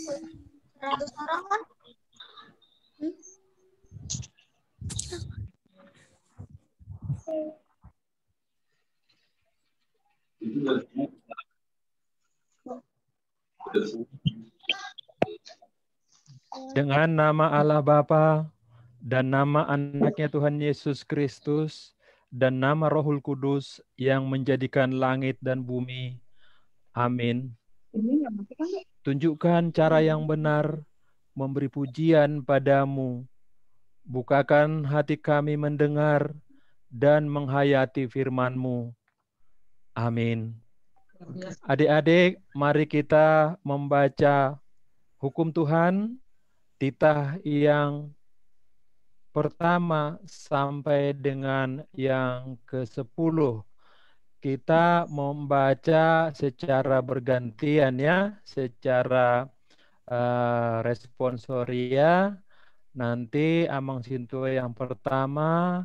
100 orang kan? Dengan nama Allah Bapa dan nama anaknya Tuhan Yesus Kristus dan nama Rohul Kudus yang menjadikan langit dan bumi. Amin. Tunjukkan cara yang benar memberi pujian padamu. Bukakan hati kami mendengar dan menghayati firman-Mu. Amin. Adik-adik, mari kita membaca hukum Tuhan, titah yang pertama sampai dengan yang ke-10. Kita membaca secara bergantian ya, secara responsoria. Nanti Amang Sinto yang pertama,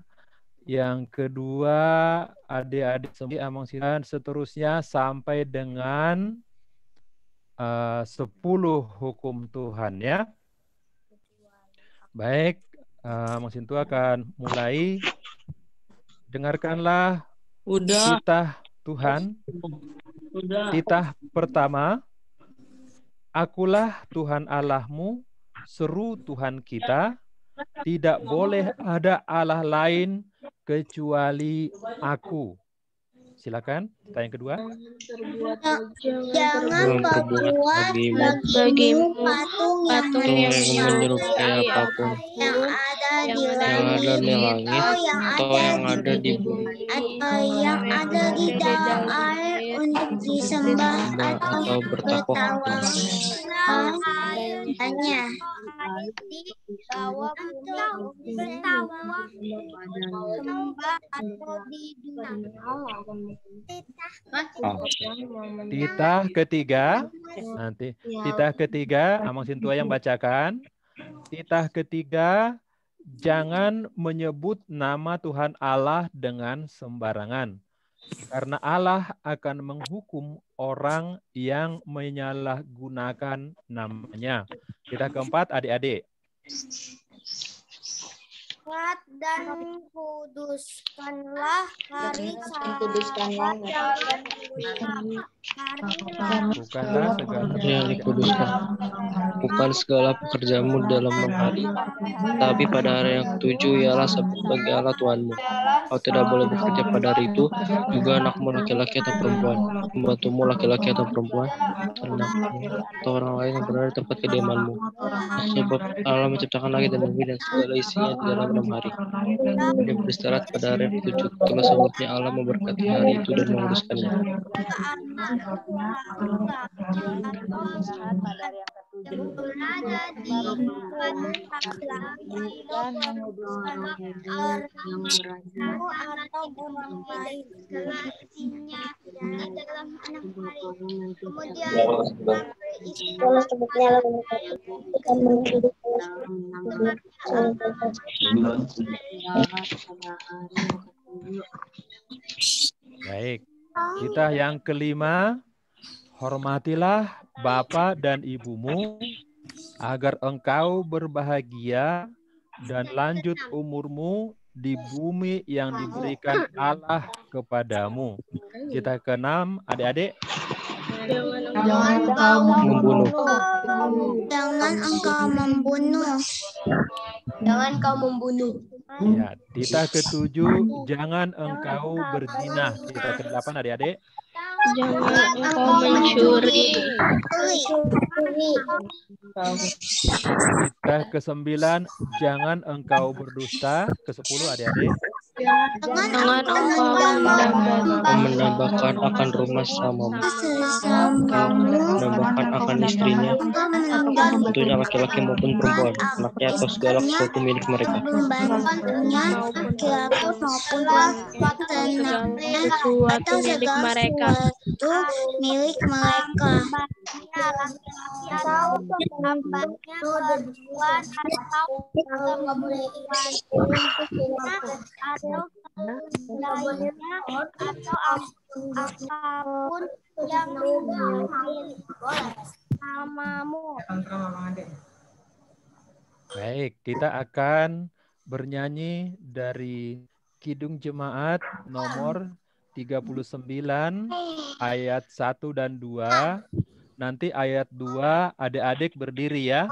yang kedua adik-adik semua Amang Sinto, dan seterusnya sampai dengan 10 hukum Tuhan ya. Baik, Amang Sinto akan mulai. Dengarkanlah titah Tuhan. Titah pertama, Akulah Tuhan Allahmu, seru Tuhan kita, tidak boleh ada Allah lain kecuali Aku. Silakan, tanya kedua. Jangan berbuat bagimu patung yang menyerupai apapun yang ada di langit atau yang ada di bumi atau yang ada di dalam air untuk disembah atau bertakwa hanya di bawah bumi sembah atau Titah ketiga, nanti titah ketiga, Amang Sintua yang bacakan. Titah ketiga, jangan menyebut nama Tuhan Allah dengan sembarangan. Karena Allah akan menghukum orang yang menyalahgunakan namanya. Titah keempat, adik-adik. Ingat dan kuduskanlah hari Sabat dan Bukanlah segala yang dikuduskan, bukan segala pekerjaanmu dalam 6 hari, tapi pada hari yang ke-7 ialah Sabat bagi Allah Tuhanmu. Kau tidak boleh bekerja pada hari itu, juga anakmu laki-laki atau perempuan, pembantumu laki-laki atau perempuan, ternakmu atau orang lain yang berada di tempat kediamanmu. Sebab Allah menciptakan langit dan bumi dan segala isinya di dalam 6 hari. Dia beristirahat pada hari yang ke-7. Itulah sebabnya Allah memberkati hari itu dan menguduskannya. Baik, kita yang kelima, hormatilah Bapa dan Ibumu agar engkau berbahagia dan lanjut umurmu di bumi yang diberikan Allah kepadamu. Kita keenam, adik-adik. Jangan engkau membunuh. Jangan engkau membunuh. Jangan engkau membunuh. Ya, titah ketujuh, jangan engkau berzina. Titah ke-8, adik-adik. Jangan engkau mencuri. Titah ke-9, jangan engkau berdusta. Ke-10, adik-adik. Jangan engkau menambahkan akan rumah samamu, menambahkan akan istrinya, tentunya laki-laki maupun perempuan, anaknya atau segala sesuatu milik mereka. Sesuatu milik mereka. Milik mereka. Atau apapun yang milik namamu Baik, kita akan bernyanyi dari Kidung Jemaat nomor 39 ayat 1 dan 2. Nanti ayat 2 adik-adik berdiri ya.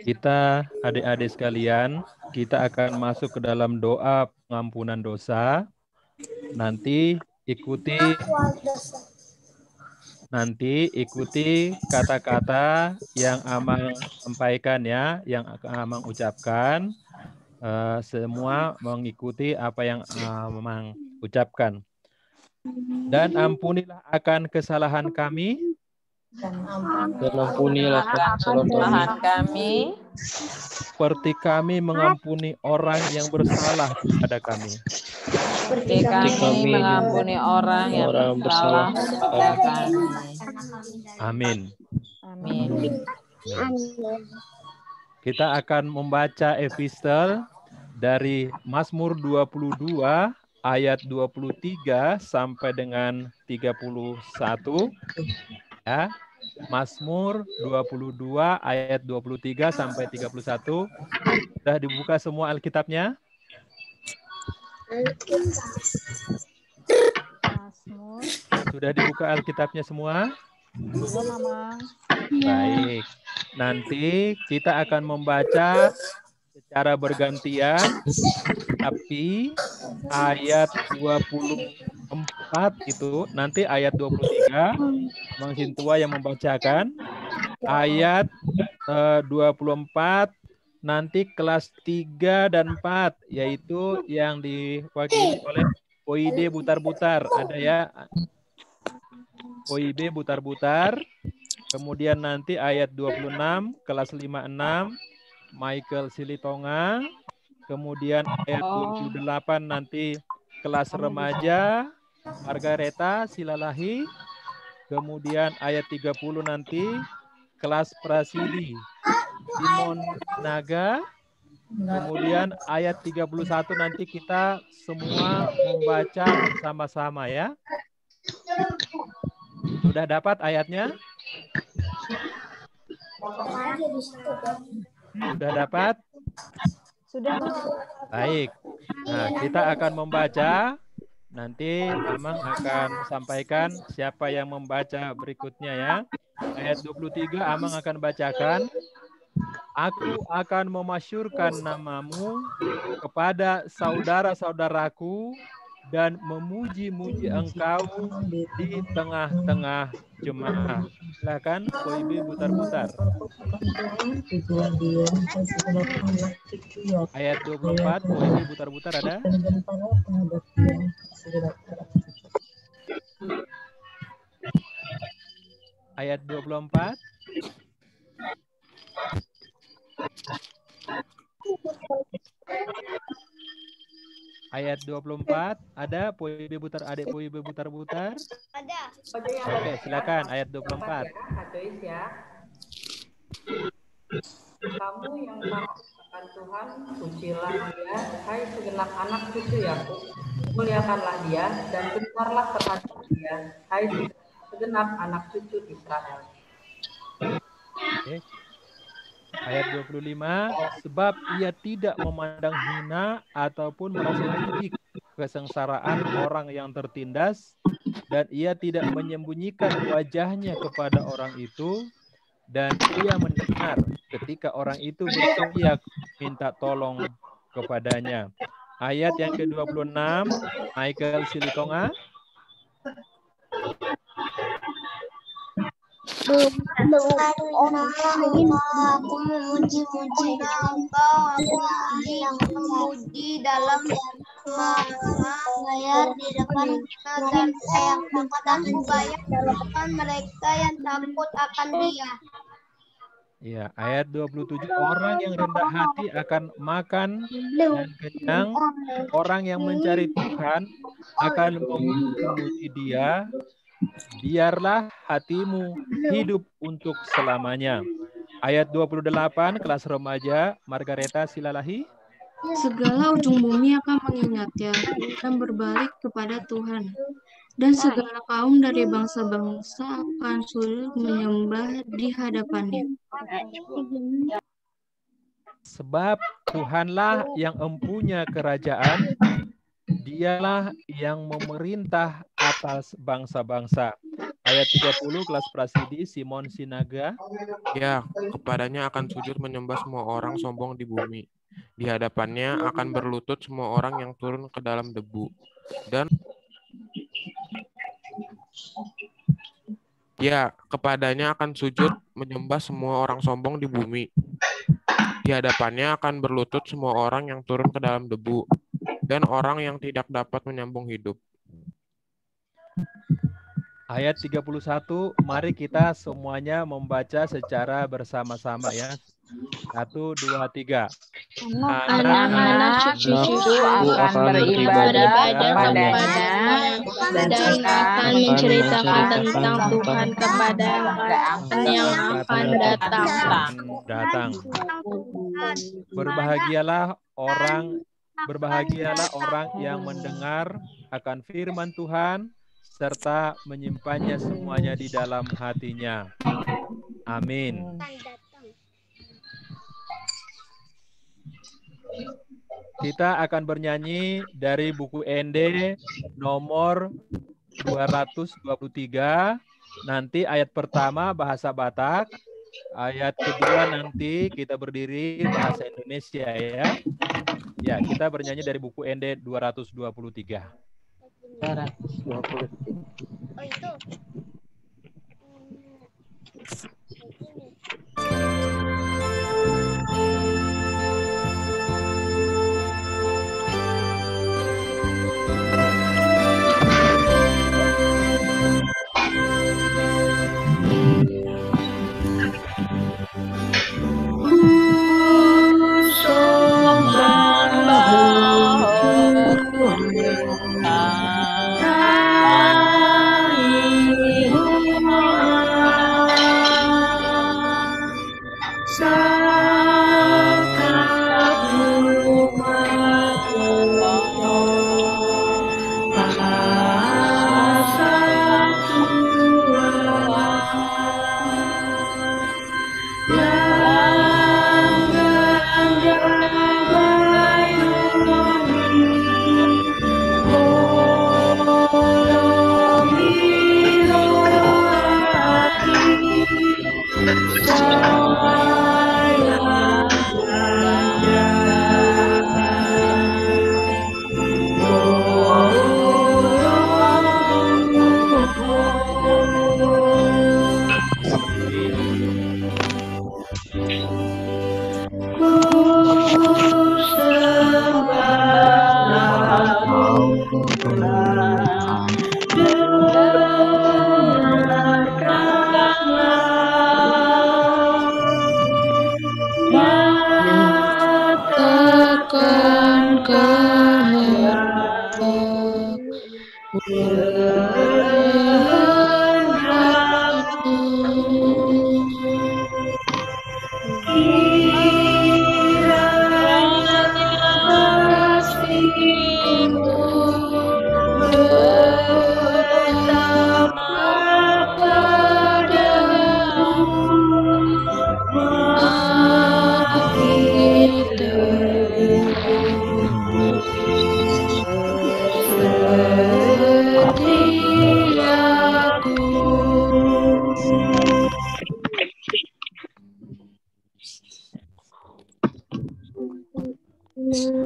Kita, adik-adik sekalian, kita akan masuk ke dalam doa pengampunan dosa. Nanti ikuti kata-kata yang Amang sampaikan ya, yang Amang ucapkan. Semua mengikuti apa yang Amang ucapkan. Dan ampunilah akan kesalahan kami. Dan ampunilah kesalahan kami seperti kami mengampuni orang yang bersalah kepada kami. seperti kami mengampuni orang yang bersalah kepada kami. Amin. Amin. Kita akan membaca epistel dari Mazmur 22 ayat 23 sampai dengan 31 ya. Mazmur 22 ayat 23 sampai 31. Sudah dibuka semua Alkitabnya? Sudah dibuka Alkitabnya semua? Sudah, Mama. Baik. Nanti kita akan membaca secara bergantian, tapi ayat 24 itu, nanti ayat 23, Bang Sintua yang membacakan. Ayat 24, nanti kelas 3 dan 4, yaitu yang diwakili oleh OID Butar-Butar. Ada ya? OIB Butar-Butar. Kemudian nanti ayat 26, kelas 5-6, Michael Silitonga. Kemudian ayat 28 nanti kelas remaja, Margareta Silalahi. Kemudian ayat 30 nanti kelas Prasidi, Simon Naga. Kemudian ayat 31 nanti kita semua membaca bersama-sama ya. Sudah dapat ayatnya? Sudah dapat? Sudah. Baik. Nah, kita akan membaca. Nanti Amang akan sampaikan siapa yang membaca berikutnya ya. Ayat 23 Amang akan bacakan. Aku akan memasyurkan namamu kepada saudara-saudaraku dan memuji-muji engkau di tengah-tengah jemaah. Silakan OIB Butar-Butar. Ayat 24 OIB Butar-Butar ada? Ayat 24. Ayat 24 ada POIB Butar, adik POIB Butar-Butar? Ada. Oke, silakan ayat 24. Hatois ya. Kamu yang takut akan Tuhan, pujilah Dia, hai segenap anak cucu Yakub, muliakanlah Dia dan benarlah terhadap Dia, hai segenap anak cucu Israel. Oke. Ayat 25, sebab ia tidak memandang hina ataupun merasa jijik kesengsaraan orang yang tertindas, dan ia tidak menyembunyikan wajahnya kepada orang itu, dan ia mendengar ketika orang itu berteriak minta tolong kepadanya. Ayat yang ke-26, Michael Silitonga. Aku memuji-muji engkau, aku memuji dalam bayar di depan dan yang takut akan bayar di depan mereka yang takut akan Dia. Ya, ayat 27, orang yang rendah hati akan makan dan kenyang, orang yang mencari Tuhan akan memuji Dia. Biarlah hatimu hidup untuk selamanya. Ayat 28, kelas remaja, Margareta Silalahi. Segala ujung bumi akan mengingatnya dan berbalik kepada Tuhan. Dan segala kaum dari bangsa-bangsa akan sujud menyembah di hadapannya. Sebab Tuhanlah yang empunya kerajaan, Dialah yang memerintah atas bangsa-bangsa. Ayat 30, kelas Prasidi, Simon Sinaga. Ya, kepadanya akan sujud menyembah semua orang sombong di bumi. Di hadapannya akan berlutut semua orang yang turun ke dalam debu. Dan ya, kepadanya akan sujud menyembah semua orang sombong di bumi. Di hadapannya akan berlutut semua orang yang turun ke dalam debu, dan orang yang tidak dapat menyambung hidup. Ayat 31, mari kita semuanya membaca secara bersama-sama ya. 1, 2, 3. Anak-anak cucu akan beribadah kepada dan akan menceritakan tentang Tuhan kepada yang akan datang. Berbahagialah orang yang mendengar akan firman Tuhan serta menyimpannya semuanya di dalam hatinya. Amin. Kita akan bernyanyi dari buku ND nomor 223. Nanti ayat pertama bahasa Batak, ayat kedua nanti kita berdiri bahasa Indonesia ya. Ya, kita bernyanyi dari buku ND 223. 223. Oh itu.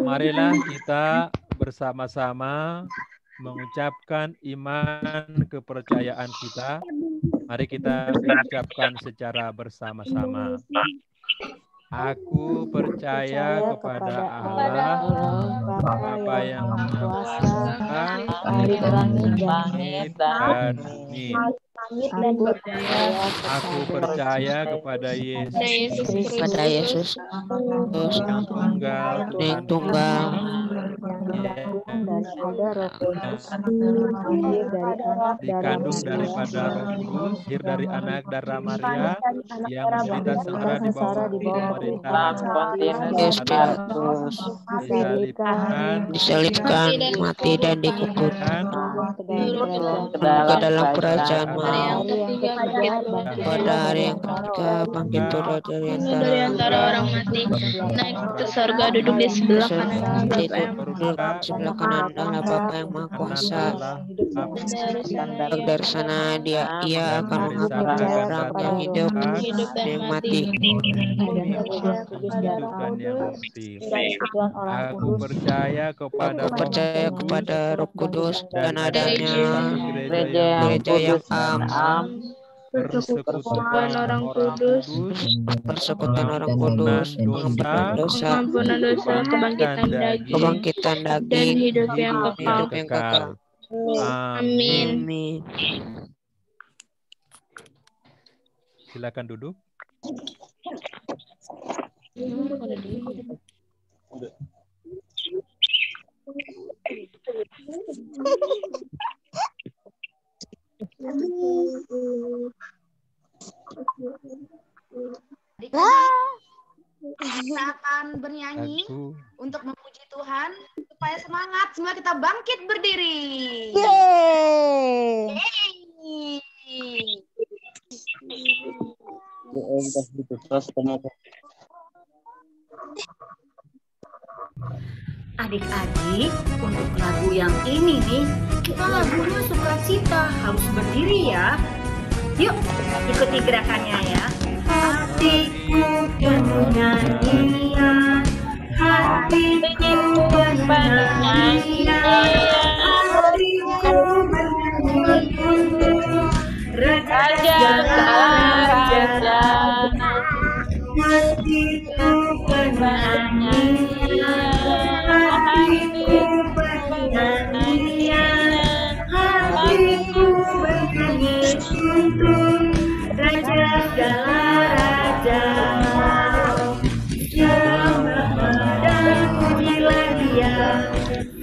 Marilah kita bersama-sama mengucapkan iman kepercayaan kita. Mari kita ucapkan secara bersama-sama. Aku percaya kepada Allah, Bapa yang Maha Kuasa, langit dan bumi. Aku percaya kepada Yesus, yang tunggal, Tuhan tunggal, dikandung daripada Roh Kudus, lahir dari anak darah Maria, yang menderita sengsara di bawah pemerintahan Pontius Pilatus, disalibkan, mati dan dikuburkan ke dalam kerajaan maut. Pada hari yang ketiga bangkit pula dari antara orang mati, naik ke surga, duduk di sebelah kanan Allah Bapa yang Maha Kuasa. Dari sana ia akan mengambil orang yang hidup dan yang mati. Aku percaya kepada Roh Kudus dan adanya gereja yang am, persekutuan orang kudus, pengampunan dosa, kebangkitan daging, dan hidup yang kekal. Amin. Silakan duduk. Kita akan bernyanyi untuk memuji Tuhan supaya semangat semua kita bangkit berdiri. Yeay. Adik-adik, untuk lagu yang ini nih, kita lagunya sukacita, harus berdiri ya. Yuk, ikuti gerakannya ya. Hatiku bernyanyian, hatiku bernyanyian, hatiku bernyanyian, Raja Raja, hatiku bernyanyian, hatiku bernyanyian, hatiku bernyanyi untuk Raja segala raja. Sembahlah dan pujilah Dia,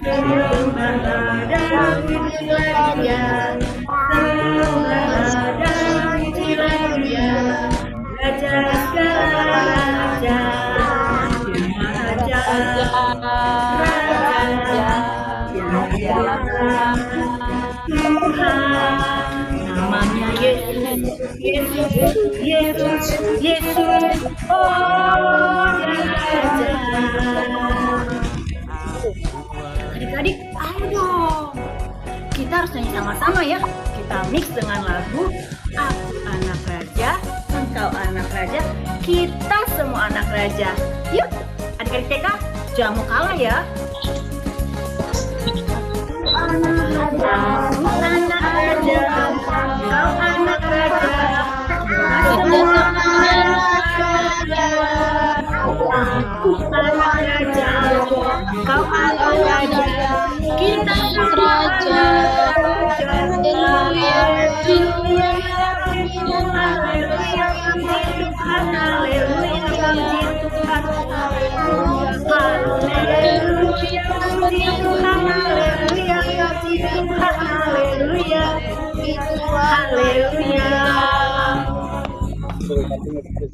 sembahlah dan pujilah Dia, sembahlah dan pujilah Dia, Raja segala raja, Raja, Tuhan, namanya Yesus, Yesus, Yesus, Yesus, oh Raja. Adik-adik, ayo dong. Kita harus nyanyi sama-sama ya. Kita mix dengan lagu Aku Anak Raja, Engkau Anak Raja, kita semua anak raja. Yuk, adik-adik TK, jangan mau kalah ya. Anak raja, kau anak raja, kita semua anak raja. Aku anak raja, kau anak raja, kita anak raja. Haleluya, haleluya, haleluya, haleluya, haleluya.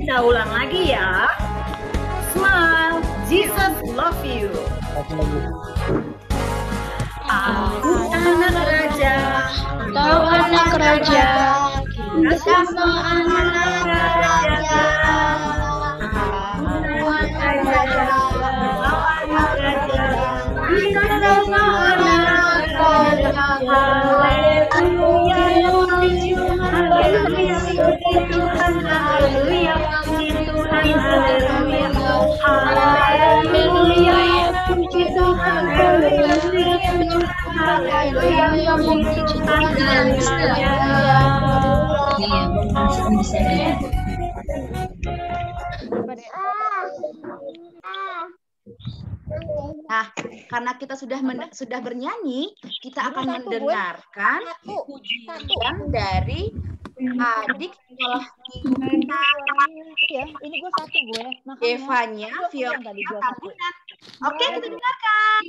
Kita ulang lagi ya. Smile, Jesus love you. Aku anak raja, kau anak raja, kita semua anak raja. Aku anak raja, kau anak raja, kita semua anak raja. Haleluya, puji Tuhan, haleluya, puji Tuhan, haleluya, puji Tuhan, haleluya, haleluya, puji Tuhan, haleluya, haleluya, puji Tuhan, haleluya. Nah, karena kita sudah bernyanyi, kita akan mendengarkan pujian dari adik sekolah kita. Ini gue satu gue. Evanya, Fiorina, Tabunan. Oke, kita dengarkan.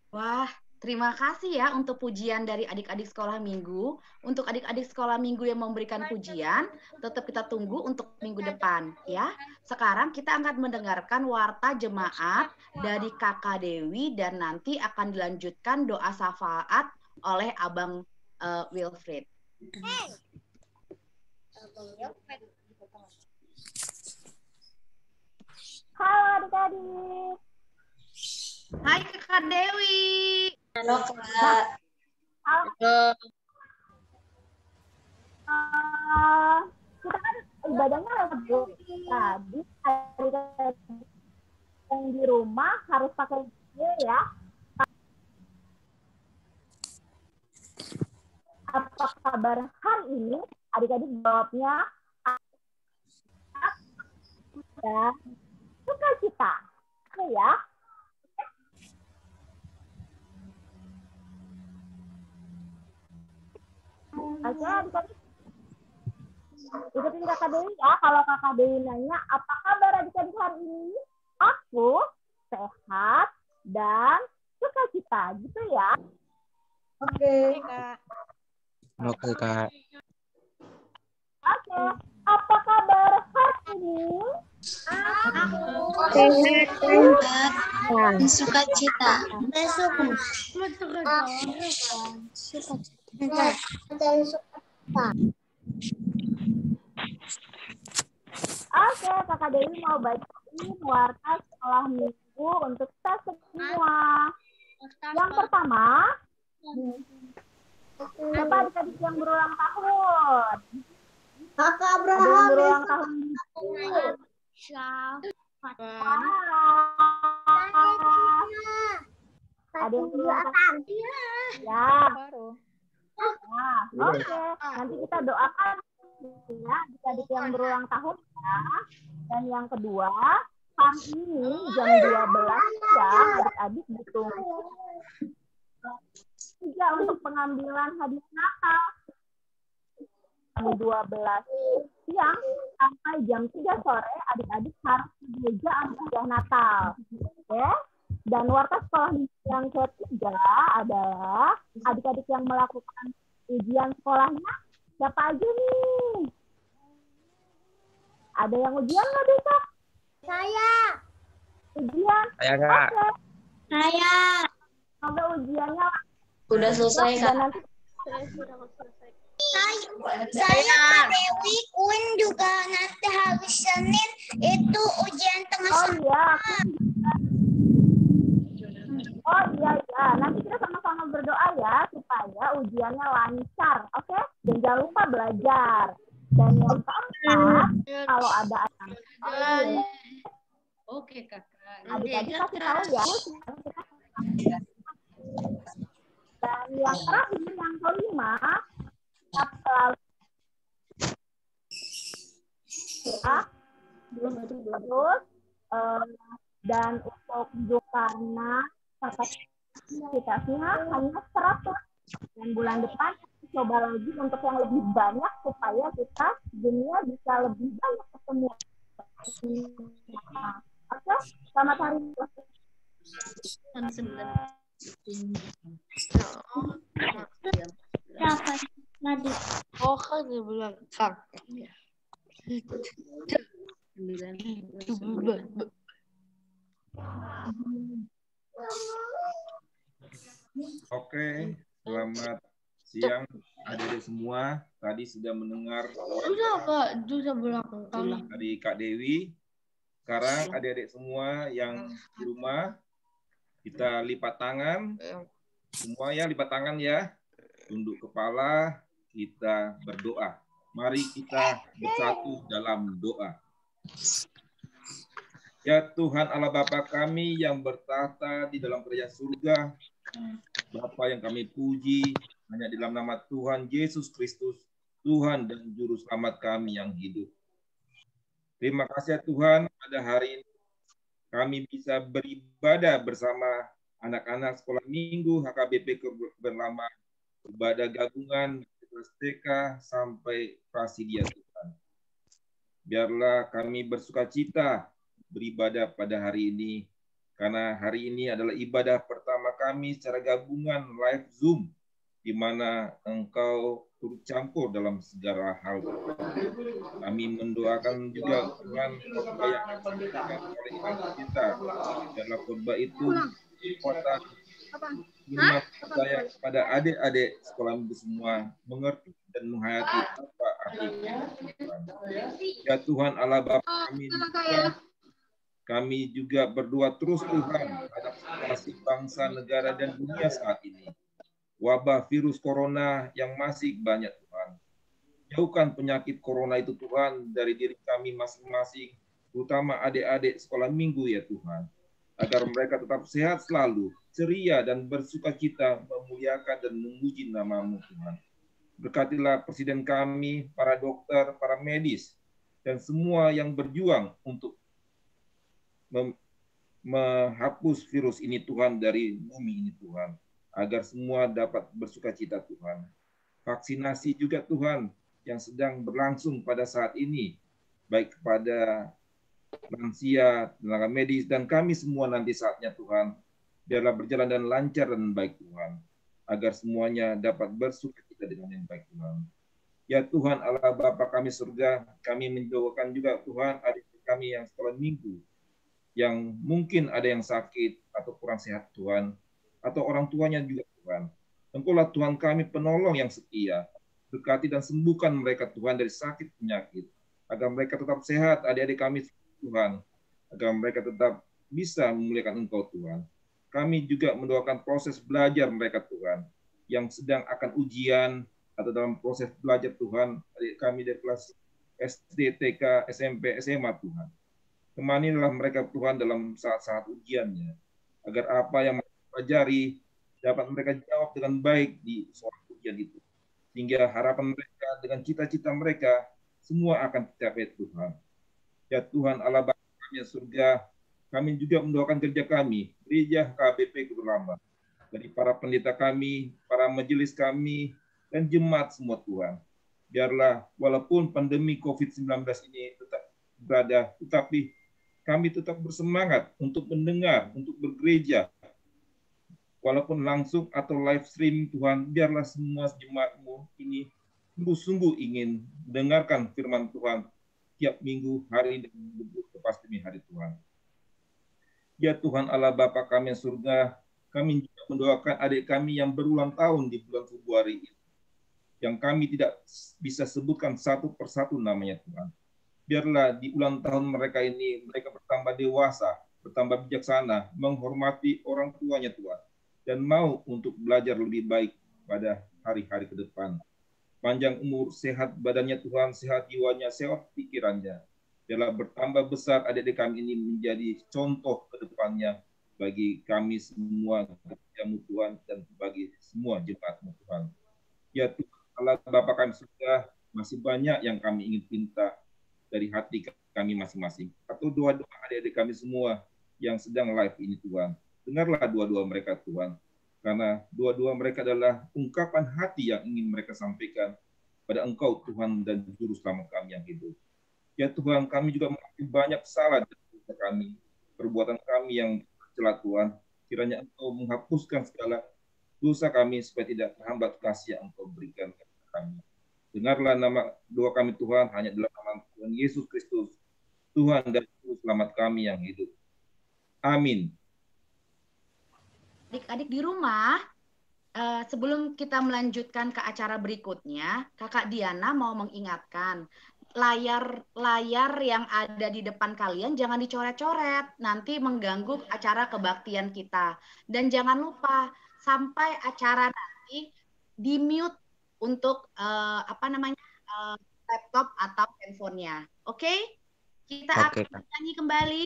Wah, terima kasih ya untuk pujian dari adik-adik sekolah minggu. Untuk adik-adik sekolah minggu yang memberikan pujian, tetap kita tunggu untuk minggu depan ya. Sekarang kita akan mendengarkan warta jemaat dari Kakak Dewi dan nanti akan dilanjutkan doa syafaat oleh Abang Wilfried. Halo adik-adik. Hai Kakak Dewi. Halo Kak. Halo. Kita kan ibadahnya lewat Zoom. Tadi adik-adik yang di rumah harus pakai video ya. Apa kabar hari ini? Adik-adik jawabnya dan sukacita. Oke ya. Oke, adik-adik. Ikutin Kakak Dewi ya. Kalau Kakak Dewi nanya, apa kabar adik-adik hari ini? Aku sehat dan sukacita. Gitu ya. Oke. Oke, Kak. Oke. Apa kabar hari ini? Sehat dan sukacita. Oke, Kakak Dewi mau bacain warta sekolah minggu untuk kita semua. Yang pertama, siapa adik-adik yang berulang tahun? Kakak Ada yang berulang tahun. Ada yang berulang tahun. Ya. Nah, oke. Nanti kita doakan ya adik-adik yang berulang tahun ya. Dan yang kedua, hari ini jam 12 ya adik-adik ditunggu juga untuk pengambilan hadiah Natal. Jam 12 siang sampai jam 3 sore adik-adik harus ke gereja ambil hadiah Natal. Oke? Dan warta sekolah yang ketiga adalah adik-adik yang melakukan ujian sekolahnya. Siapa aja nih? Ada yang ujian nggak besok? Saya. Ujian? Saya nggak. Oke. Saya. Semoga ujiannya Udah selesai, Kak. dan nanti Saya Kak Dewi Un juga nanti hari Senin itu ujian tengah semester. Oh iya, nanti kita sama-sama berdoa ya supaya ujiannya lancar, oke? Dan jangan lupa belajar. Dan yang keempat, kalau ada anak Oke, Kakak. adik-adik kasih tahu ya. Dan yang terakhir, yang kelima, tetap selalu terus dan untuk Jokana kapasitasnya hanya 100 dan bulan depan coba lagi untuk yang lebih banyak supaya kita dunia bisa lebih banyak ketemu. Oke, selamat hari. Oh kan dia bilang kak. Oke, selamat siang adik-adik semua. Tadi sudah mendengar dari Kak Dewi. Sekarang adik-adik semua yang di rumah, kita lipat tangan. Semua ya, lipat tangan ya. Tunduk kepala, kita berdoa. Mari kita bersatu dalam doa. Ya Tuhan Allah Bapa kami yang bertahta di dalam kerajaan surga, Bapa yang kami puji hanya dalam nama Tuhan Yesus Kristus, Tuhan dan Juru Selamat kami yang hidup. Terima kasih Tuhan, pada hari ini kami bisa beribadah bersama anak-anak sekolah minggu HKBP Berlama, ibadah gabungan, TK sampai Prasidia Tuhan. Biarlah kami bersuka cita beribadah pada hari ini karena hari ini adalah ibadah pertama kami secara gabungan live Zoom, di mana Engkau turut campur dalam segala hal. Kami mendoakan juga Tuhan khotbah yang disampaikan oleh Imam kita. Dalam khotbah itu kota firman saya kepada adik-adik sekolah minggu semua mengerti dan menghayati apa artinya Tuhan. Ya Tuhan Allah Bapa kami juga berdoa terus Tuhan atas situasi bangsa, negara, dan dunia saat ini. Wabah virus corona yang masih banyak Tuhan. Jauhkan penyakit corona itu Tuhan dari diri kami masing-masing, terutama adik-adik sekolah minggu ya Tuhan. Agar mereka tetap sehat selalu, ceria dan bersukacita memuliakan dan memuji nama-Mu Tuhan. Berkatilah presiden kami, para dokter, para medis, dan semua yang berjuang untuk menghapus virus ini Tuhan dari bumi ini Tuhan. Agar semua dapat bersukacita Tuhan. Vaksinasi juga Tuhan yang sedang berlangsung pada saat ini, baik kepada lansia, tenaga medis, dan kami semua nanti saatnya Tuhan, biarlah berjalan dan lancar dan baik Tuhan, agar semuanya dapat bersukacita dengan yang baik Tuhan. Ya Tuhan Allah Bapa kami surga, kami mendoakan juga Tuhan adik kami yang sekolah minggu, yang mungkin ada yang sakit atau kurang sehat Tuhan, atau orang tuanya juga Tuhan. Engkaulah Tuhan kami penolong yang setia, berkati dan sembuhkan mereka Tuhan dari sakit penyakit, agar mereka tetap sehat adik-adik kami Tuhan, agar mereka tetap bisa memuliakan Engkau Tuhan. Kami juga mendoakan proses belajar mereka Tuhan, yang sedang akan ujian atau dalam proses belajar Tuhan, adik kami dari kelas SD, TK, SMP, SMA Tuhan. Temanilah mereka Tuhan dalam saat-saat ujiannya, agar apa yang mereka pelajari dapat mereka jawab dengan baik di soal ujian itu. Sehingga harapan mereka dengan cita-cita mereka semua akan tercapai Tuhan. Ya Tuhan Allah Bapa kami surga, kami juga mendoakan kerja kami, Gereja KBP Kudulama, dari para pendeta kami, para majelis kami, dan jemaat semua Tuhan. Biarlah walaupun pandemi COVID-19 ini tetap berada, tetapi kami tetap bersemangat untuk mendengar, untuk bergereja. Walaupun langsung atau live streaming Tuhan, biarlah semua jemaat-Mu ini sungguh-sungguh ingin mendengarkan firman Tuhan tiap minggu, hari demi lepas demi hari Tuhan. Ya Tuhan Allah Bapa kami yang surga, kami juga mendoakan adik kami yang berulang tahun di bulan Februari ini, yang kami tidak bisa sebutkan satu persatu namanya Tuhan. Biarlah di ulang tahun mereka ini, mereka bertambah dewasa, bertambah bijaksana, menghormati orang tuanya Tuhan, dan mau untuk belajar lebih baik pada hari-hari ke depan. Panjang umur, sehat badannya Tuhan, sehat jiwanya, sehat pikirannya. Biarlah bertambah besar adik-adik kami ini menjadi contoh ke depannya bagi kami semua, gereja-Mu Tuhan, dan bagi semua jemaat-Mu Tuhan. Ya Tuhan Allah Bapa kami surga, masih banyak yang kami ingin minta dari hati kami masing-masing. Atau doa-doa adik-adik kami semua yang sedang live ini Tuhan. Dengarlah doa-doa mereka Tuhan. Karena doa-doa mereka adalah ungkapan hati yang ingin mereka sampaikan pada Engkau Tuhan dan Juru Selamat kami yang hidup. Ya Tuhan, kami juga mengakui banyak salah dari dosa kami, perbuatan kami yang tercela Tuhan. Kiranya Engkau menghapuskan segala dosa kami supaya tidak terhambat kasih yang Engkau berikan kepada kami. Dengarlah nama doa kami Tuhan, hanya dalam nama Tuhan Yesus Kristus, Tuhan dan Juru Selamat kami yang hidup. Amin. Adik-adik di rumah, sebelum kita melanjutkan ke acara berikutnya, Kakak Diana mau mengingatkan, layar yang ada di depan kalian jangan dicoret-coret, nanti mengganggu acara kebaktian kita. Dan jangan lupa, sampai acara nanti di-mute untuk laptop atau handphonenya. Oke? Kita akan bernyanyi kembali,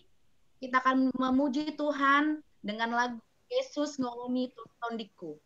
kita akan memuji Tuhan dengan lagu Yesus ngomoni tondiku.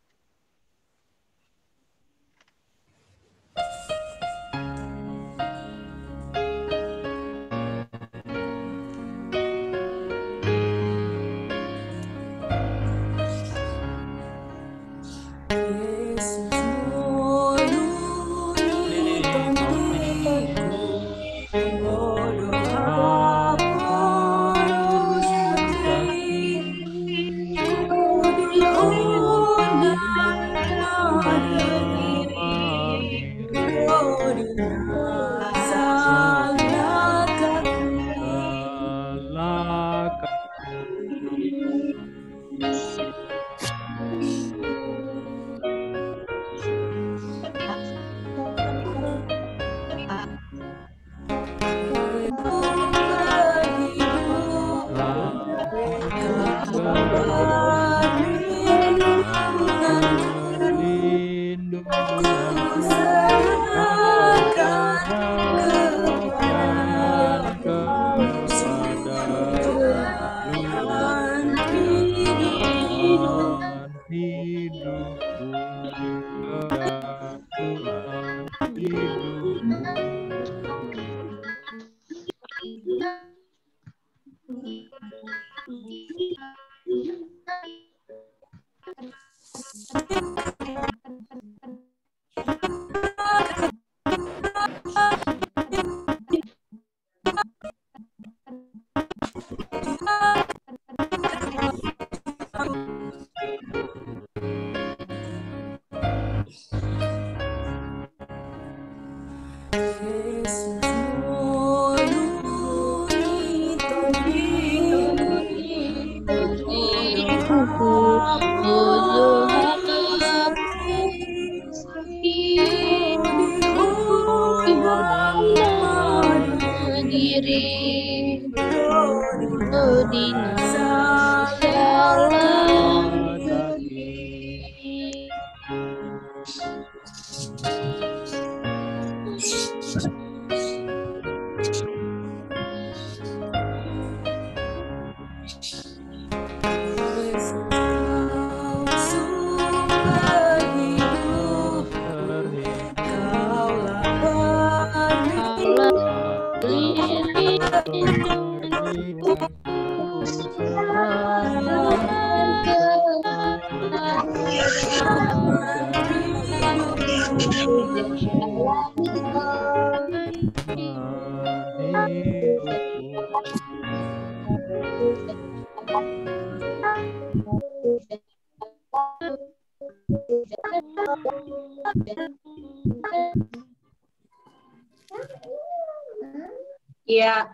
Ya,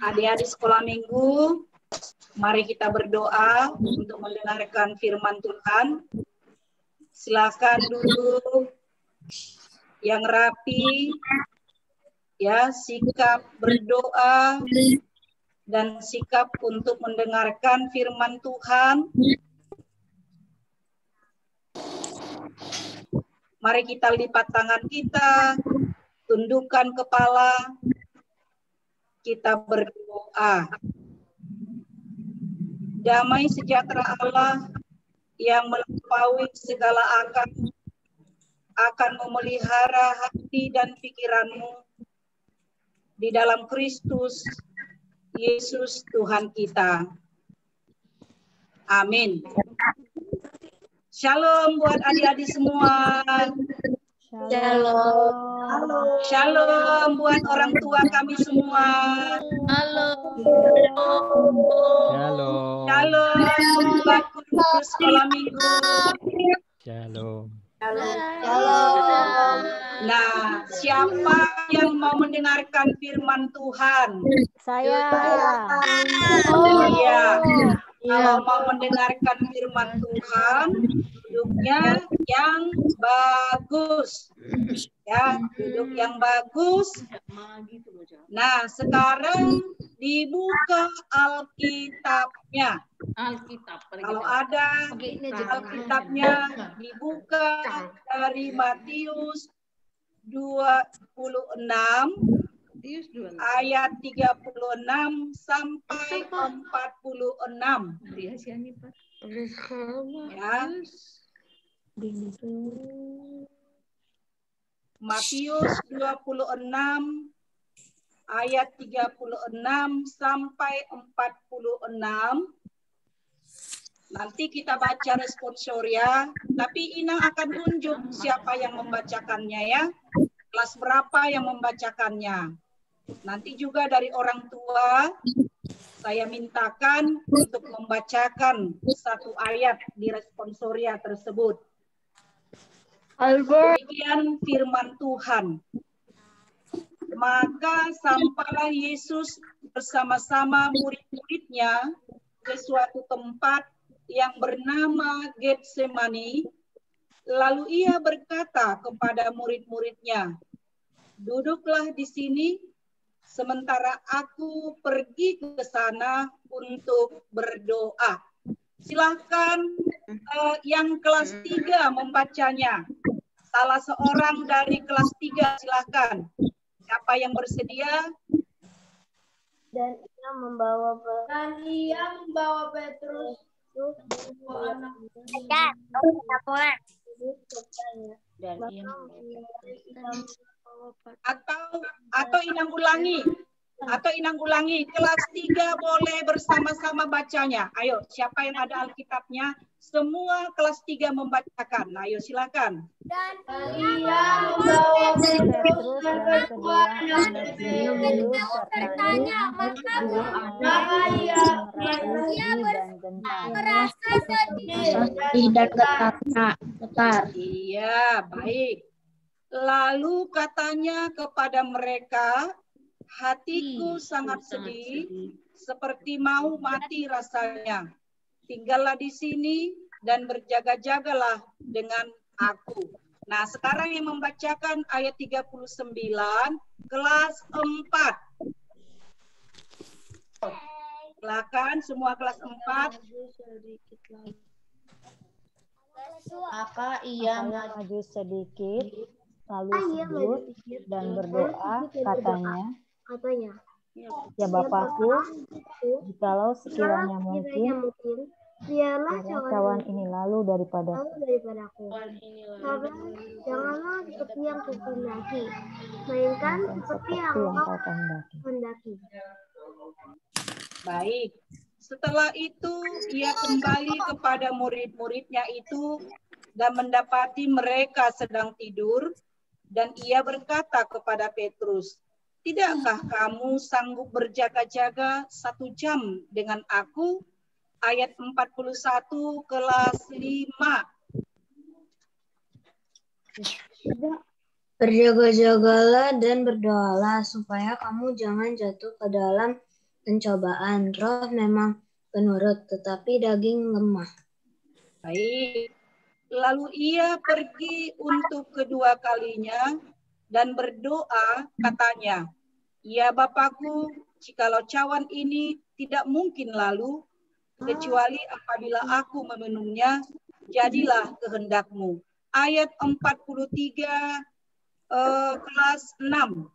adik-adik sekolah minggu, mari kita berdoa untuk mendengarkan firman Tuhan. Silakan duduk yang rapi, ya, sikap berdoa dan sikap untuk mendengarkan firman Tuhan. Mari kita lipat tangan kita, tundukkan kepala, kita berdoa. Damai sejahtera Allah yang melampaui segala akal akan memelihara hati dan pikiranmu di dalam Kristus Yesus Tuhan kita. Amin. Shalom buat adik-adik semua. Shalom. Shalom buat orang tua kami semua. Shalom. Shalom buat guru sekolah minggu. Shalom. Shalom. Nah, siapa yang mau mendengarkan firman Tuhan? Saya. Iya. Kalau mau mendengarkan firman Tuhan, duduknya yang bagus. Ya, duduk yang bagus. Nah, sekarang dibuka Alkitabnya. Kalau ada Alkitabnya dibuka dari Matius 26 ayat 36 sampai 46. Ya. Matius 26 ayat 36 sampai 46. Nanti kita baca responsoria, tapi Inang akan tunjuk siapa yang membacakannya ya. Kelas berapa yang membacakannya. Nanti juga dari orang tua, Saya mintakan untuk membacakan satu ayat di responsoria tersebut. Demikian firman Tuhan. Maka sampailah Yesus bersama-sama murid-muridnya ke suatu tempat yang bernama Getsemani. Lalu ia berkata kepada murid-muridnya, "Duduklah di sini, sementara aku pergi ke sana untuk berdoa." Silahkan yang kelas 3 membacanya. Salah seorang dari kelas 3, silahkan. Siapa yang bersedia? Dan ia membawa Petrus dan ia atau Inang ulangi kelas 3 boleh bersama-sama bacanya. Ayo, siapa yang ada Alkitabnya? Semua kelas 3 membacakan. Ayo silakan. Dan ia membawa Petrus dan kedua anak Zebedus sertanya, maka ia merasa sedih dan getar. Iya, baik. Lalu katanya kepada mereka, "Hatiku sangat sedih, seperti mau mati rasanya. Tinggallah di sini dan berjaga-jagalah dengan aku." Nah, sekarang yang membacakan ayat 39, kelas 4. Silakan semua kelas 4. Maka ia maju sedikit, lalu sujud dan berdoa, katanya, "Ya Bapakku, jikalau sekiranya mungkin, biarlah cawan ini lalu daripadaku. Janganlah seperti yang kukehendaki, melainkan seperti yang kau kehendaki." Baik. Setelah itu ia kembali kepada murid-muridnya itu dan mendapati mereka sedang tidur, dan ia berkata kepada Petrus, "Tidakkah kamu sanggup berjaga-jaga 1 jam dengan aku?" Ayat 41 kelas 5. Berjaga-jagalah dan berdoalah supaya kamu jangan jatuh ke dalam pencobaan. Roh memang penurut, tetapi daging lemah. Baik. Lalu ia pergi untuk kedua kalinya dan berdoa, katanya, "Ya Bapakku, jikalau cawan ini tidak mungkin lalu, kecuali apabila aku meminumnya, jadilah kehendakmu." Ayat 43 kelas 6.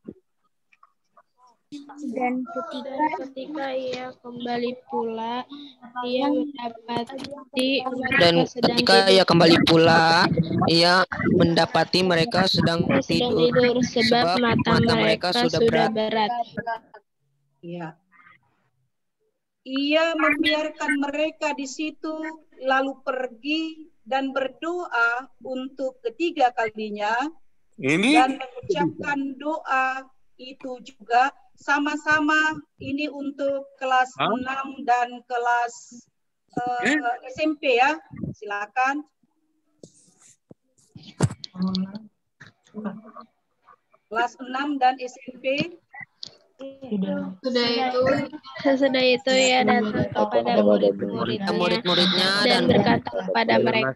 Dan ketika ia kembali pula, ia mendapati mereka sedang tidur, sebab mata mereka sudah berat. Ya. Ia membiarkan mereka di situ, lalu pergi dan berdoa untuk ketiga kalinya, dan mengucapkan doa itu juga sama-sama. Ini untuk kelas 6 dan kelas SMP ya. Silakan. Kelas 6 dan SMP. Sesudah itu ia datang kepada murid-muridnya dan berkata kepada mereka,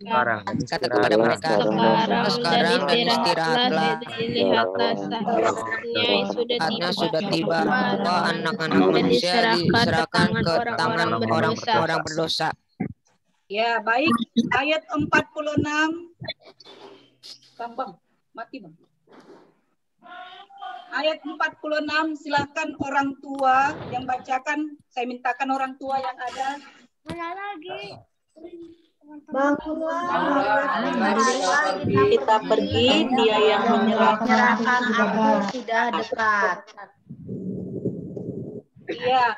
"Sekarang dan istirahatlah, lihatlah saatnya sudah tiba bahwa anak-anak manusia diserahkan ke tangan orang berdosa." Ya, baik. Ayat 46. Bang, mati Bang. Ayat 46, silahkan orang tua yang bacakan. Saya mintakan orang tua yang ada. Mana lagi? Kita pergi, dia yang menyerahkan aku sudah dekat. Iya.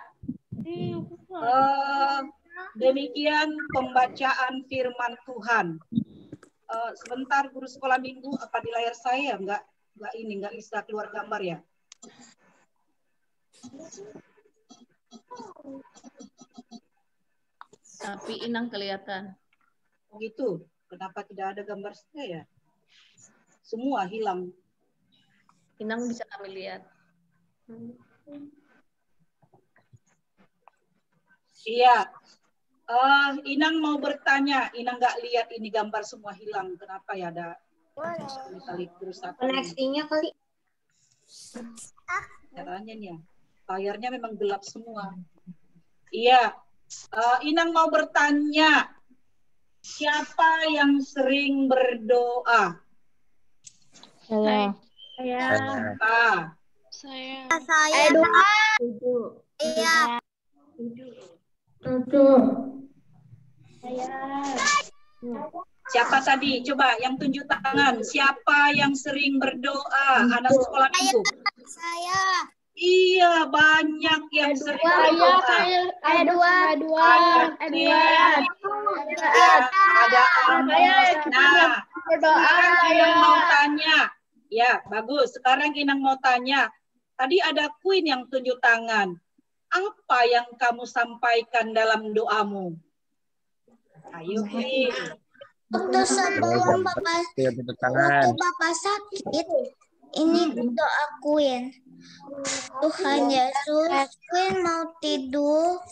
Demikian pembacaan firman Tuhan. Sebentar, guru sekolah minggu, apa di layar saya enggak bisa keluar gambar ya? Tapi Inang kelihatan. Gitu. Kenapa tidak ada gambar saya? Semua hilang. Inang bisa kami lihat. Iya. Inang mau bertanya. Inang nggak lihat ini gambar semua hilang. Kenapa ya ada koneksinya kali. Caranya nih ya. Layarnya memang gelap semua. Iya. Inang mau bertanya. Siapa yang sering berdoa? Saya. Saya. Iya. Siapa tadi? Coba yang tunjuk tangan. Siapa yang sering berdoa? Anak sekolah minggu. Saya. Iya, banyak yang sering berdoa. Saya dua. Ada Amos. Nah, sekarang Inang mau tanya. Ya, bagus. Sekarang Inang mau tanya. Tadi ada Queen yang tunjuk tangan. Apa yang kamu sampaikan dalam doamu? Ayo, Queen. Untuk sebelum Bapak sakit, ini doa Queen. Tuhan Yesus, Queen mau tidur,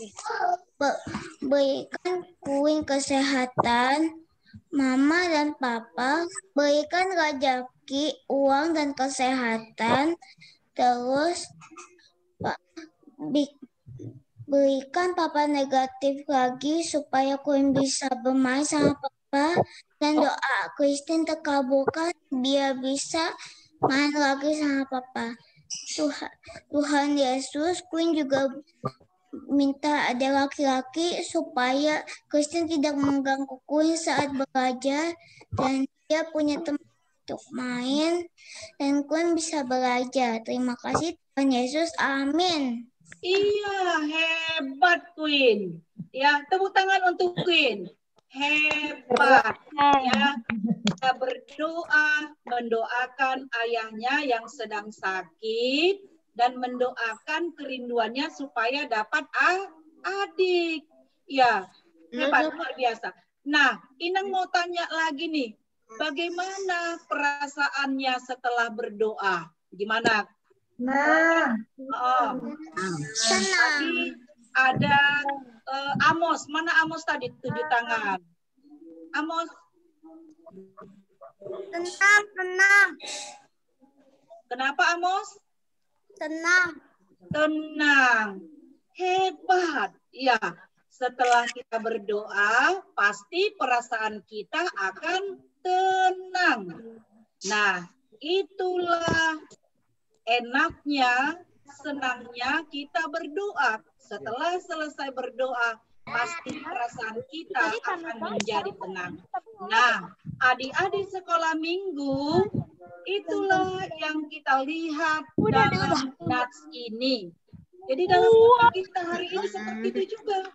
berikan Queen kesehatan, Mama dan Papa, berikan rezeki, uang dan kesehatan, terus berikan Papa negatif lagi supaya Queen bisa bermain sama Papa, dan doa Kristen terkabulkan biar bisa main lagi sama Papa. Tuhan Yesus, Queen juga minta ada laki-laki supaya Kristen tidak mengganggu Queen saat belajar dan dia punya teman untuk main dan Queen bisa belajar. Terima kasih Tuhan Yesus. Amin. Iya, hebat Queen. Ya, tepuk tangan untuk Queen. Hebat. Ya, kita berdoa, mendoakan ayahnya yang sedang sakit dan mendoakan kerinduannya supaya dapat adik. Ya, hebat, luar biasa. Nah, Inang mau tanya lagi nih, bagaimana perasaannya setelah berdoa? Gimana? Tadi ada Amos. Mana Amos tadi tunjuk tangan? Amos. Tenang. Kenapa Amos? Tenang. Hebat. Ya, setelah kita berdoa, pasti perasaan kita akan tenang. Nah, itulah enaknya, senangnya kita berdoa. Setelah selesai berdoa, pasti perasaan kita akan menjadi tenang. Nah, adik-adik sekolah minggu, itulah yang kita lihat dalam nats ini. Jadi dalam doa kita hari ini seperti itu juga.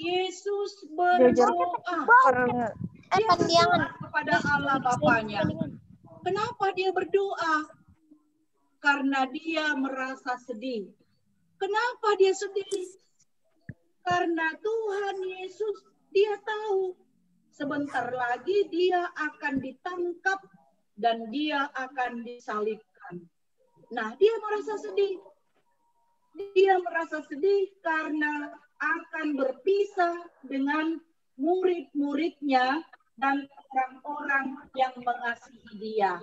Yesus berdoa. Dia berdoa kepada Allah Bapanya. Kenapa dia berdoa? Karena dia merasa sedih. Kenapa dia sedih? Karena Tuhan Yesus, dia tahu sebentar lagi dia akan ditangkap dan dia akan disalibkan. Nah, dia merasa sedih. Dia merasa sedih karena akan berpisah dengan murid-muridnya dan orang-orang yang mengasihi dia.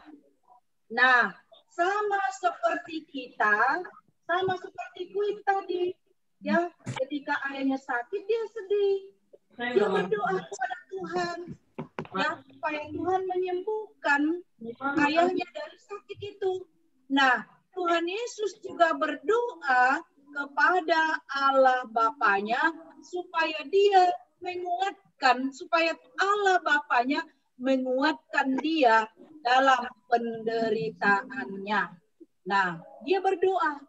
Nah, sama seperti kita, sama seperti Queen tadi, ya, ketika ayahnya sakit dia sedih. Dia berdoa kepada Tuhan, ya, supaya Tuhan menyembuhkan ayahnya dari sakit itu. Nah, Tuhan Yesus juga berdoa kepada Allah Bapanya supaya dia menguatkan, supaya Allah Bapanya menguatkan dia dalam penderitaannya. Nah, dia berdoa,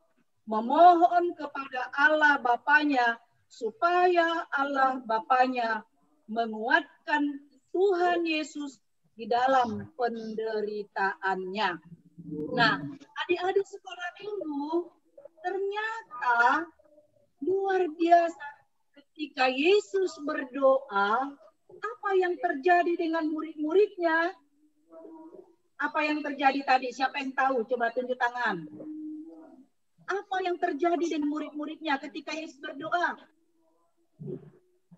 memohon kepada Allah Bapanya supaya Allah Bapanya menguatkan Tuhan Yesus di dalam penderitaannya. Nah, adik-adik sekolah minggu, ternyata luar biasa. Ketika Yesus berdoa, apa yang terjadi dengan murid-muridnya? Apa yang terjadi tadi? Siapa yang tahu? Coba tunjuk tangan. Apa yang terjadi dengan murid-muridnya ketika Yesus berdoa?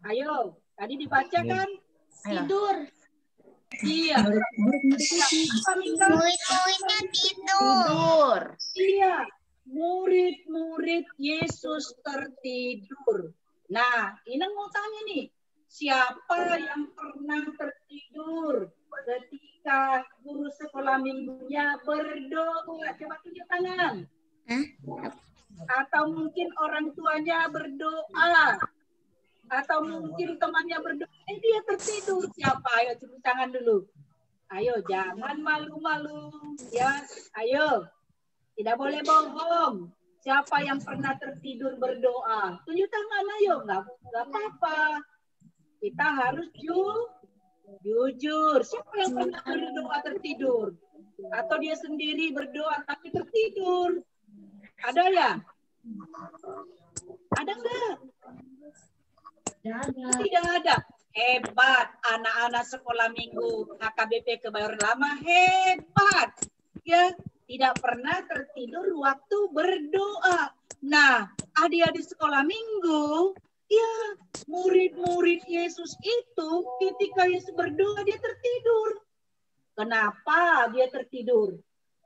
Ayo, tadi dibacakan tidur. Iya. Murid-muridnya tidur. Iya, murid-murid Yesus tertidur. Nah, Inang mau tanya nih, siapa yang pernah tertidur ketika guru sekolah minggunya berdoa? Coba tunjuk tangan. Atau mungkin orang tuanya berdoa. Atau mungkin temannya berdoa, dia tertidur. Siapa? Ayo tunjuk tangan dulu. Ayo, jangan malu-malu. Ya, ayo. Tidak boleh bohong. Siapa yang pernah tertidur berdoa? Tunjuk tangan, ayo. Nggak apa-apa. Kita harus jujur. Siapa yang pernah berdoa tertidur? Atau dia sendiri berdoa tapi tertidur? Ada ya? Ada nggak? Tidak ada. Hebat anak-anak sekolah minggu HKBP Kebayoran Lama, hebat. Ya, tidak pernah tertidur waktu berdoa. Nah, adik-adik sekolah minggu, ya, murid-murid Yesus itu ketika Yesus berdoa dia tertidur. Kenapa dia tertidur?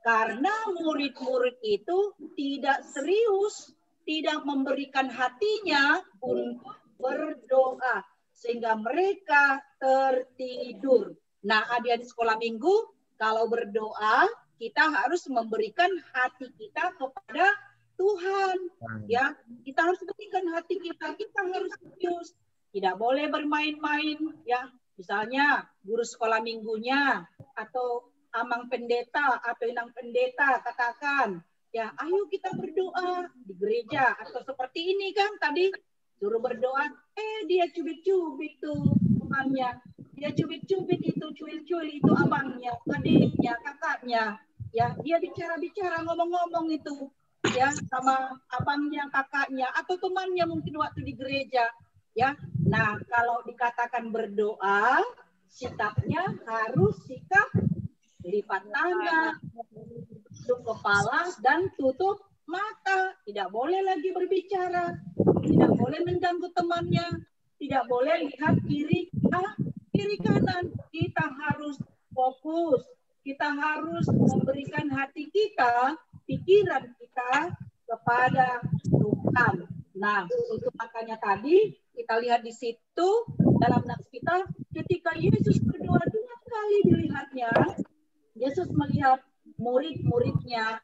Karena murid-murid itu tidak serius, tidak memberikan hatinya untuk berdoa, sehingga mereka tertidur. Nah, adik-adik sekolah minggu, kalau berdoa, kita harus memberikan hati kita kepada Tuhan. Ya, kita harus berikan hati kita harus serius. Tidak boleh bermain-main. Ya, misalnya guru sekolah minggunya atau amang pendeta atau inang pendeta katakan, ya, ayo kita berdoa di gereja atau seperti ini kan tadi. Suruh berdoa, dia cubit-cubit tuh temannya. Dia cubit-cubit itu, cuil-cuil itu abangnya, adiknya, kakaknya. Ya, dia bicara-bicara, ngomong-ngomong itu. Ya, sama abangnya, kakaknya, atau temannya mungkin waktu di gereja. Ya, nah kalau dikatakan berdoa, sikapnya harus sikap lipat tangan, tutup kepala, dan tutup mata. Tidak boleh lagi berbicara. Tidak boleh mengganggu temannya, tidak boleh lihat kiri kanan. Kita harus fokus, kita harus memberikan hati kita, pikiran kita kepada Tuhan. Nah, itu makanya tadi kita lihat di situ dalam nats kita, ketika Yesus berdoa 2 kali dilihatnya, Yesus melihat murid-muridnya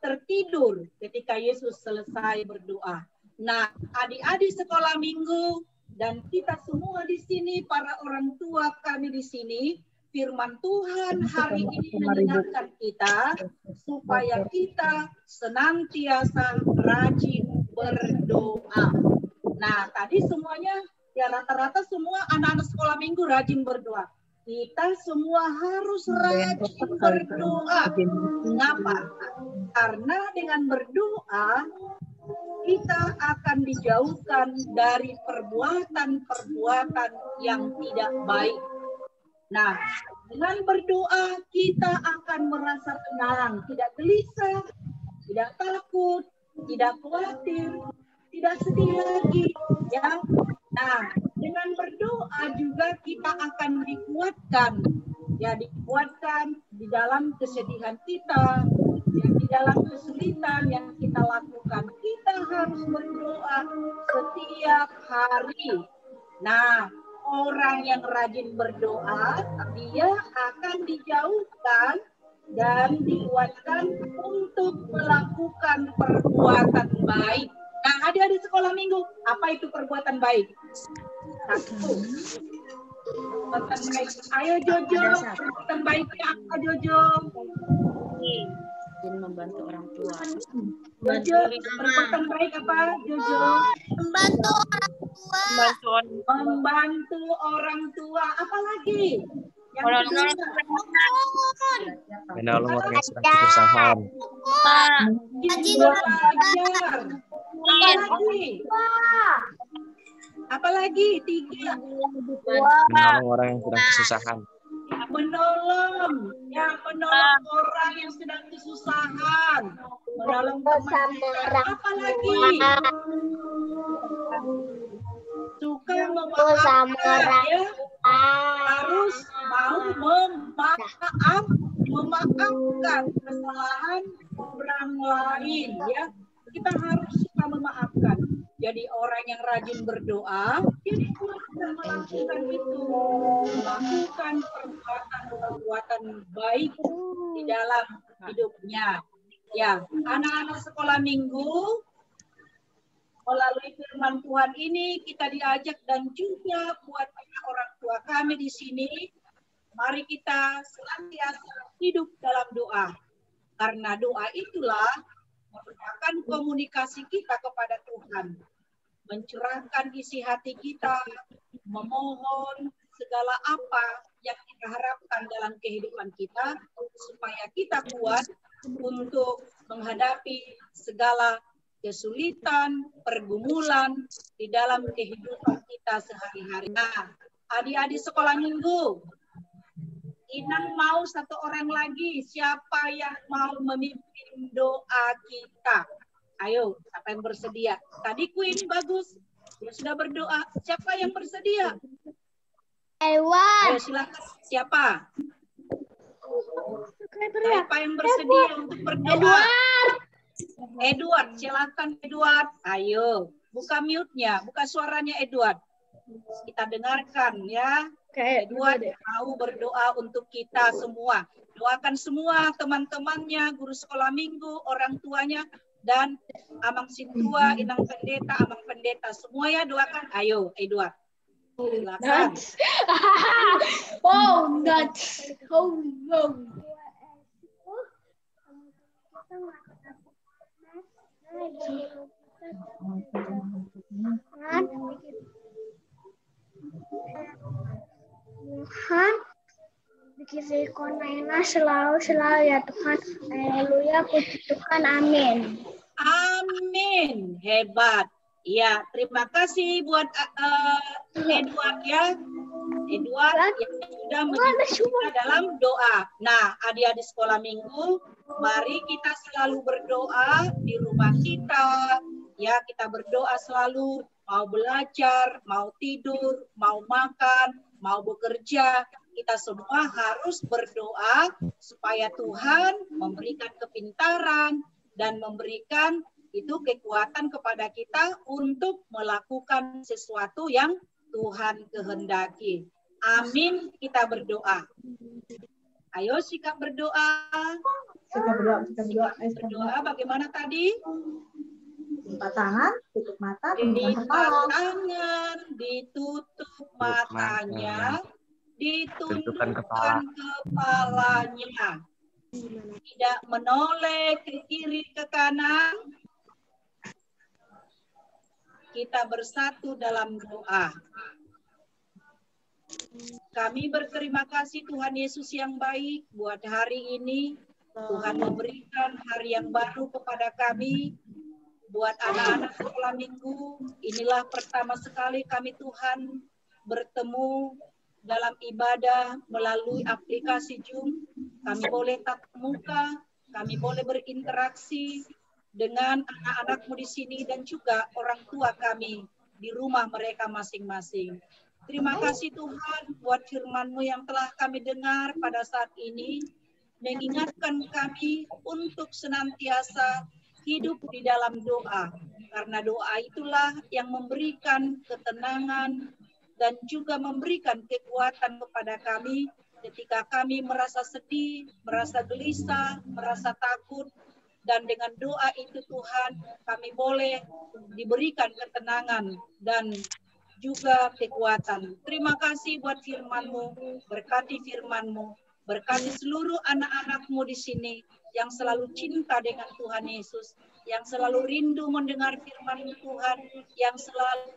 tertidur ketika Yesus selesai berdoa. Nah, adik-adik sekolah minggu dan kita semua di sini, para orang tua kami di sini, firman Tuhan hari ini mengingatkan kita supaya kita senantiasa rajin berdoa. Nah, tadi semuanya, ya rata-rata semua anak-anak sekolah minggu rajin berdoa. Kita semua harus rajin berdoa. Mengapa? Karena dengan berdoa, kita akan dijauhkan dari perbuatan-perbuatan yang tidak baik. Nah, dengan berdoa kita akan merasa tenang, tidak gelisah, tidak takut, tidak khawatir, tidak sedih lagi. Ya. Nah, dengan berdoa juga kita akan dikuatkan. Ya, dikuatkan di dalam kesedihan kita, ya, di dalam kesulitan yang kita lakukan. Kita harus berdoa setiap hari. Nah, orang yang rajin berdoa, dia akan dijauhkan dan dikuatkan untuk melakukan perbuatan baik. Nah, adik-adik sekolah minggu, apa itu perbuatan baik? 1. Perbuatan baik. Ayo Jojo, perbuatan baiknya apa Jojo? Membantu orang tua. Jojo, perbuatan baik apa Jojo? Membantu orang tua. Membantu orang tua. Apa lagi? Yang menolong orang yang sedang kesusahan. Rajin belajar. Apalagi? Apalagi? 3. Menolong orang yang sedang kesusahan. Menolong orang yang sedang kesusahan. Menolong teman. Apalagi? Suka memaafkan, ya. Harus mau memaafkan kesalahan orang lain, ya. Kita harus suka memaafkan. Jadi orang yang rajin berdoa, jadi akan melakukan itu, melakukan perbuatan baik di dalam hidupnya. Ya, anak-anak sekolah minggu, melalui firman Tuhan ini kita diajak dan juga buat orang tua kami di sini, mari kita senantiasa hidup dalam doa. Karena doa itulah merupakan komunikasi kita kepada Tuhan, mencurahkan isi hati kita, memohon segala apa yang kita harapkan dalam kehidupan kita, supaya kita kuat untuk menghadapi segala kesulitan, pergumulan di dalam kehidupan kita sehari-hari. Nah, adik-adik sekolah minggu, Inang mau satu orang lagi. Siapa yang mau memimpin doa kita? Ayo, siapa yang bersedia? Tadi Queen bagus, dia sudah berdoa. Siapa yang bersedia? Ayo silakan. Siapa? Siapa yang bersedia untuk berdoa? Edward, silakan Edward. Ayo, buka mute-nya, buka suaranya Edward. Kita dengarkan ya. Edward mau berdoa untuk kita semua. Doakan semua teman-temannya, guru sekolah minggu, orang tuanya, dan Amang Sintua, Inang Pendeta, Amang Pendeta. Semua ya doakan. Ayo Edward. Silakan. Oh, nuts. Oh, no. Tuhan, bikin rekonanya selalu ya Tuhan. Haleluya, puji Tuhan, amin. Amin, hebat. Ya, terima kasih buat Edward ya. Edward yang sudah menyebut kita dalam doa. Nah, adik-adik sekolah minggu, mari kita selalu berdoa di rumah kita. Ya, kita berdoa selalu, mau belajar, mau tidur, mau makan, mau bekerja. Kita semua harus berdoa supaya Tuhan memberikan kepintaran dan memberikan itu kekuatan kepada kita untuk melakukan sesuatu yang Tuhan kehendaki. Amin, kita berdoa. Ayo sikap berdoa. Sikap berdoa. Berdoa bagaimana tadi? Lipat tangan, tutup mata, lipat tangan, ditutup matanya, ditundukkan kepalanya. Tidak menoleh ke kiri ke kanan. Kita bersatu dalam doa. Kami berterima kasih Tuhan Yesus yang baik buat hari ini. Tuhan memberikan hari yang baru kepada kami. Buat anak-anak sekolah minggu, inilah pertama sekali kami Tuhan bertemu dalam ibadah melalui aplikasi Zoom. Kami boleh tatap muka, kami boleh berinteraksi dengan anak-anakmu di sini dan juga orang tua kami di rumah mereka masing-masing. Terima kasih Tuhan buat firman-Mu yang telah kami dengar pada saat ini, mengingatkan kami untuk senantiasa hidup di dalam doa. Karena doa itulah yang memberikan ketenangan dan juga memberikan kekuatan kepada kami ketika kami merasa sedih, merasa gelisah, merasa takut. Dan dengan doa itu Tuhan, kami boleh diberikan ketenangan dan juga kekuatan. Terima kasih buat firman-Mu, berkati firman-Mu, berkati seluruh anak-anak-Mu di sini yang selalu cinta dengan Tuhan Yesus, yang selalu rindu mendengar firman Tuhan, yang selalu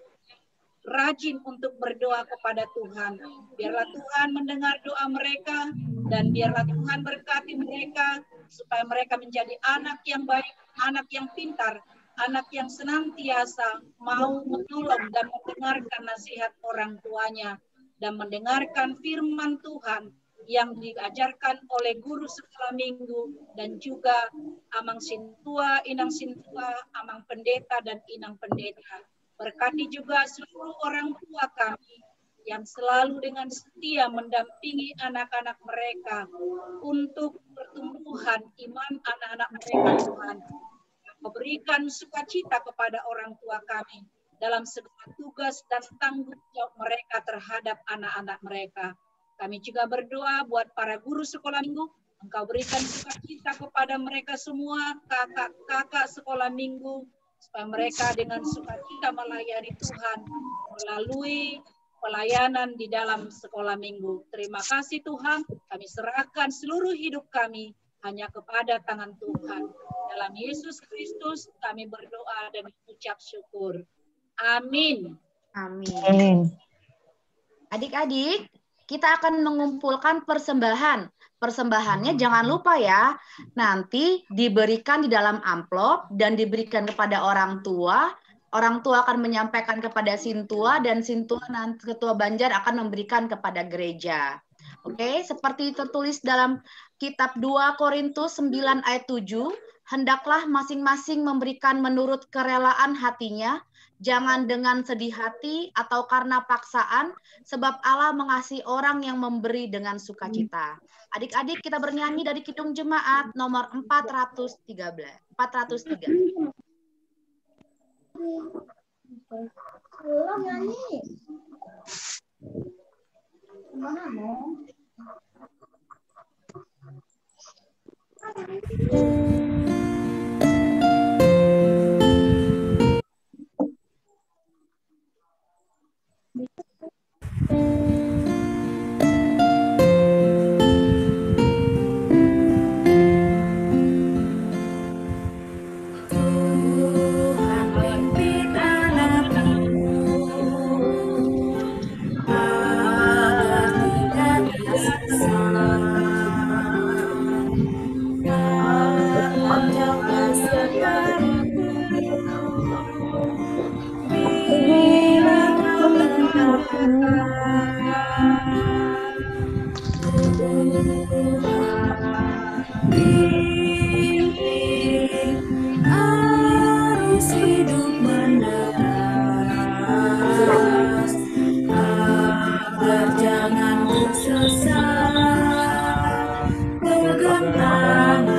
rajin untuk berdoa kepada Tuhan. Biarlah Tuhan mendengar doa mereka dan biarlah Tuhan berkati mereka supaya mereka menjadi anak yang baik, anak yang pintar, anak yang senantiasa mau menolong dan mendengarkan nasihat orang tuanya dan mendengarkan firman Tuhan yang diajarkan oleh guru sekolah minggu dan juga amang sintua, inang sintua, amang pendeta dan inang pendeta. Berkati juga seluruh orang tua kami yang selalu dengan setia mendampingi anak-anak mereka untuk pertumbuhan iman anak-anak mereka, Tuhan. Memberikan sukacita kepada orang tua kami dalam segala tugas dan tanggung jawab mereka terhadap anak-anak mereka. Kami juga berdoa buat para guru sekolah minggu, Engkau berikan sukacita kepada mereka semua, kakak-kakak sekolah minggu, supaya mereka dengan sukacita melayani Tuhan melalui pelayanan di dalam sekolah minggu. Terima kasih Tuhan, kami serahkan seluruh hidup kami hanya kepada tangan Tuhan. Dalam Yesus Kristus kami berdoa dan mengucap syukur. Amin. Amin. Adik-adik, kita akan mengumpulkan persembahan. Persembahannya jangan lupa ya, nanti diberikan di dalam amplop dan diberikan kepada orang tua. Orang tua akan menyampaikan kepada sintua dan sintua nanti ketua Banjar akan memberikan kepada gereja. Oke, seperti tertulis dalam kitab 2 Korintus 9 ayat 7, hendaklah masing-masing memberikan menurut kerelaan hatinya, jangan dengan sedih hati atau karena paksaan, sebab Allah mengasihi orang yang memberi dengan sukacita. Adik-adik, kita bernyanyi dari Kidung Jemaat nomor 403. Belum nyanyi. Mana mau? Arus hidup menderas, agar jangan tersesat, pegang tanganku.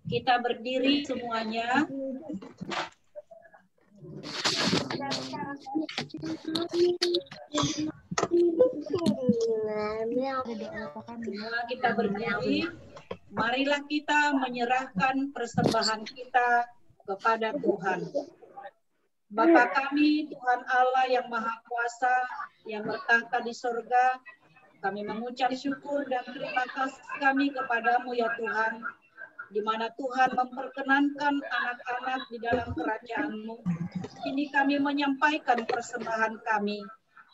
Kita berdiri semuanya. Kita berdiri. Marilah kita menyerahkan persembahan kita kepada Tuhan. Bapa kami, Tuhan Allah yang Maha Kuasa, yang bertahta di surga, Kami mengucap syukur dan terima kasih kami kepadamu ya Tuhan, di mana Tuhan memperkenankan anak-anak di dalam kerajaan-Mu. Ini kami menyampaikan persembahan kami,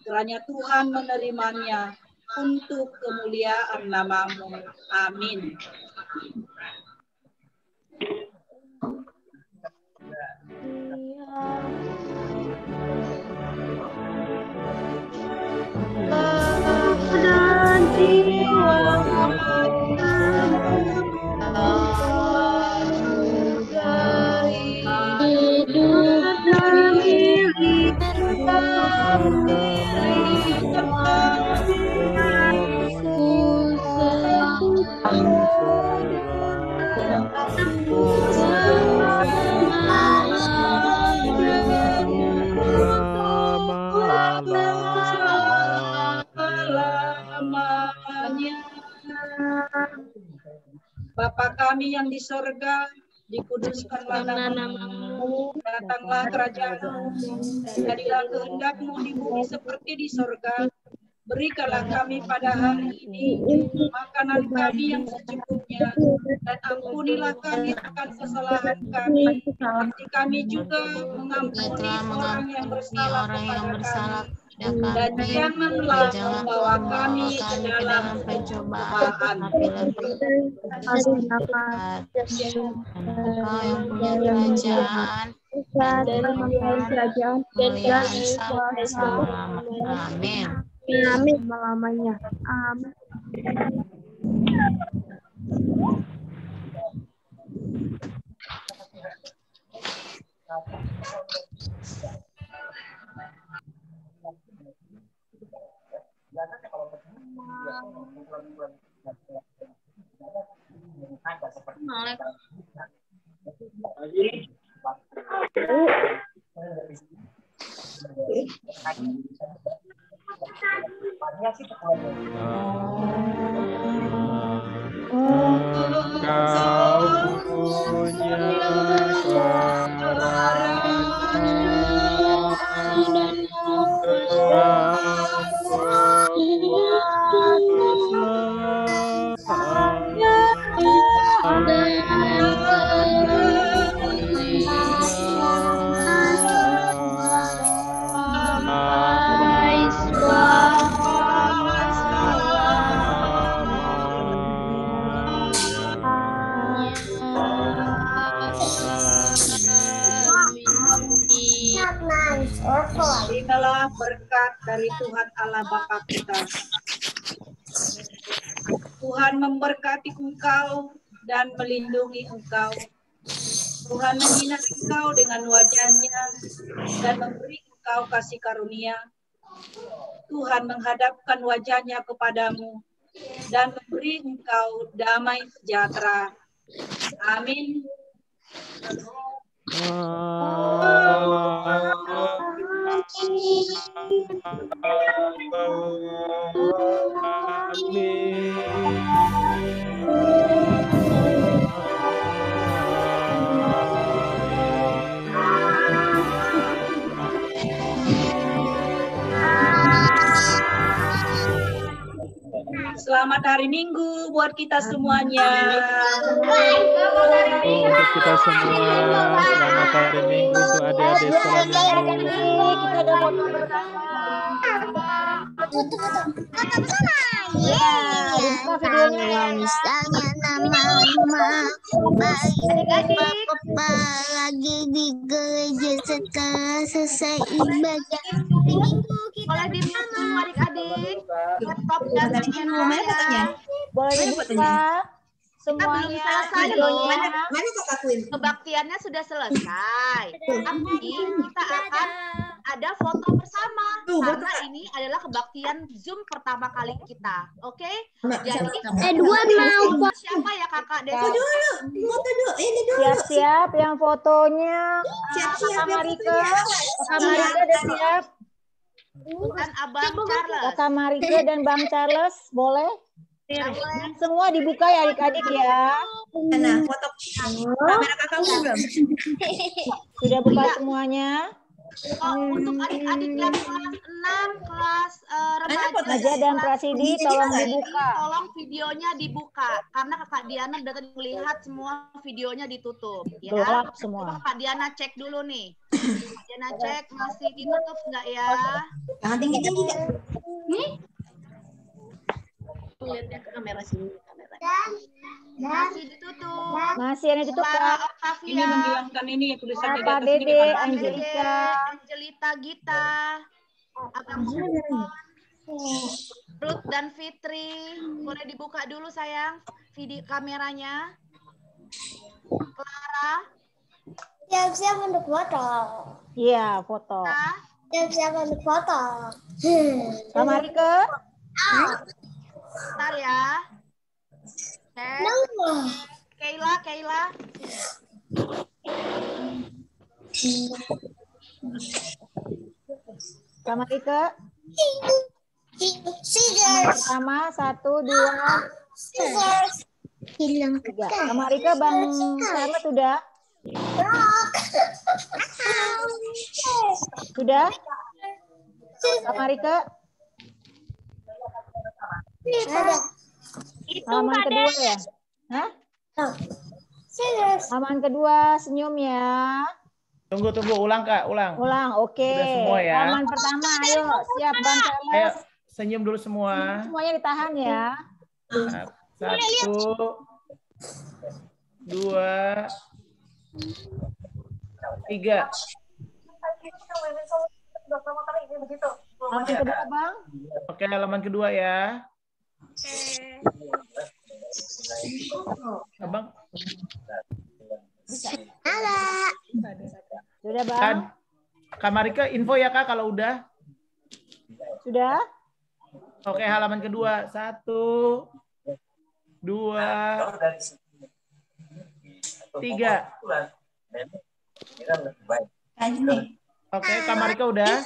kiranya Tuhan menerimanya untuk kemuliaan nama-Mu. Amin. Dan jiwa Bapa kami yang di sorga, dikuduskanlah nama-Mu, datanglah kerajaan-Mu, jadilah kehendak-Mu di bumi seperti di sorga. Berikanlah kami pada hari ini makanan kami yang secukupnya, dan ampunilah kami akan kesalahan kami, seperti kami juga mengampuni orang yang bersalah kepada kami. Dan janganlah membawa kami ke dalam pencobaan. Engkau yang punya kerajaan dan kerajaan dan selama-lamanya. Amin. Amin selamanya. Amin. Terimalah berkat dari Tuhan Allah Bapa kita. Tuhan memberkati engkau dan melindungi engkau. Tuhan menyinari engkau dengan wajah-Nya dan memberi engkau kasih karunia. Tuhan menghadapkan wajah-Nya kepadamu dan memberi engkau damai sejahtera. Amin. Selamat hari Minggu buat kita semuanya. Untuk kita semua, selamat hari Minggu untuk adik-adik sekolah minggu. Kita udah foto bersama. Misalnya nama-nama Papa lagi di gereja setelah selesai ibadah. Boleh di-mute dulu adik-adik. Laptop dan katanya. Boleh dibuka. Semuanya belum selesai loh. Mana Kakak Queen? Kebaktiannya sudah selesai. Tapi kita akan ada foto bersama. Karena ini adalah kebaktian Zoom pertama kali kita. Oke? Jadi Edward mau siapa ya Kakak Desi? Foto dulu. Foto dulu. Ini dulu. siap-siap yang fotonya. Siap-siap yang Marika. fotonya. Kakak Marika udah siap. Dan Abang Charles. Kakak Marika dan Bang Charles boleh? Semua dibuka ya adik-adik ya. Nah, foto kamera Kakak belum? Sudah buka semuanya? Untuk adik-adik yang kelas 6, kelas remaja Naja dan Prasidi tolong dibuka. Tolong videonya dibuka karena Kakak Diana udah tadi melihat semua videonya ditutup ya. Gelap semua. Coba Kakak Diana cek dulu nih. Kakak Diana cek masih ditutup enggak ya? Jangan tinggi-tinggi. Nih. Lihatnya ke kamera sini, masih ditutup. Masih yang ditutup, Kak. Ini menghilangkan ini tulisannya di Apa atas ini Dede, kan. Angelika. Angelita Gita, Abang Ruth dan Fitri, boleh dibuka dulu sayang video kameranya. Clara. Siap-siap untuk foto. Iya, foto. Siap-siap untuk foto. Kamarike. Bentar ya. Kayla. Kamarike. Pertama, 1, 2, 3. Kamarike, Bang Charles sudah? Sudah? Kamarike? Halaman kedua ya? Hah? Halaman kedua, senyum ya. Tunggu, ulang Kak, ulang. Oke. Udah semua ya. Halaman pertama, ayo siap Bang Ayo, Charles. senyum dulu semua. Semuanya ditahan ya. 1, 2, 3. Halaman kedua, Bang. Oke, halaman kedua ya. Abang. Sudah, Bang? Kamarika info ya Kak kalau udah. Sudah? Oke, halaman kedua. 1, 2, 3. Oke, Kamarika udah.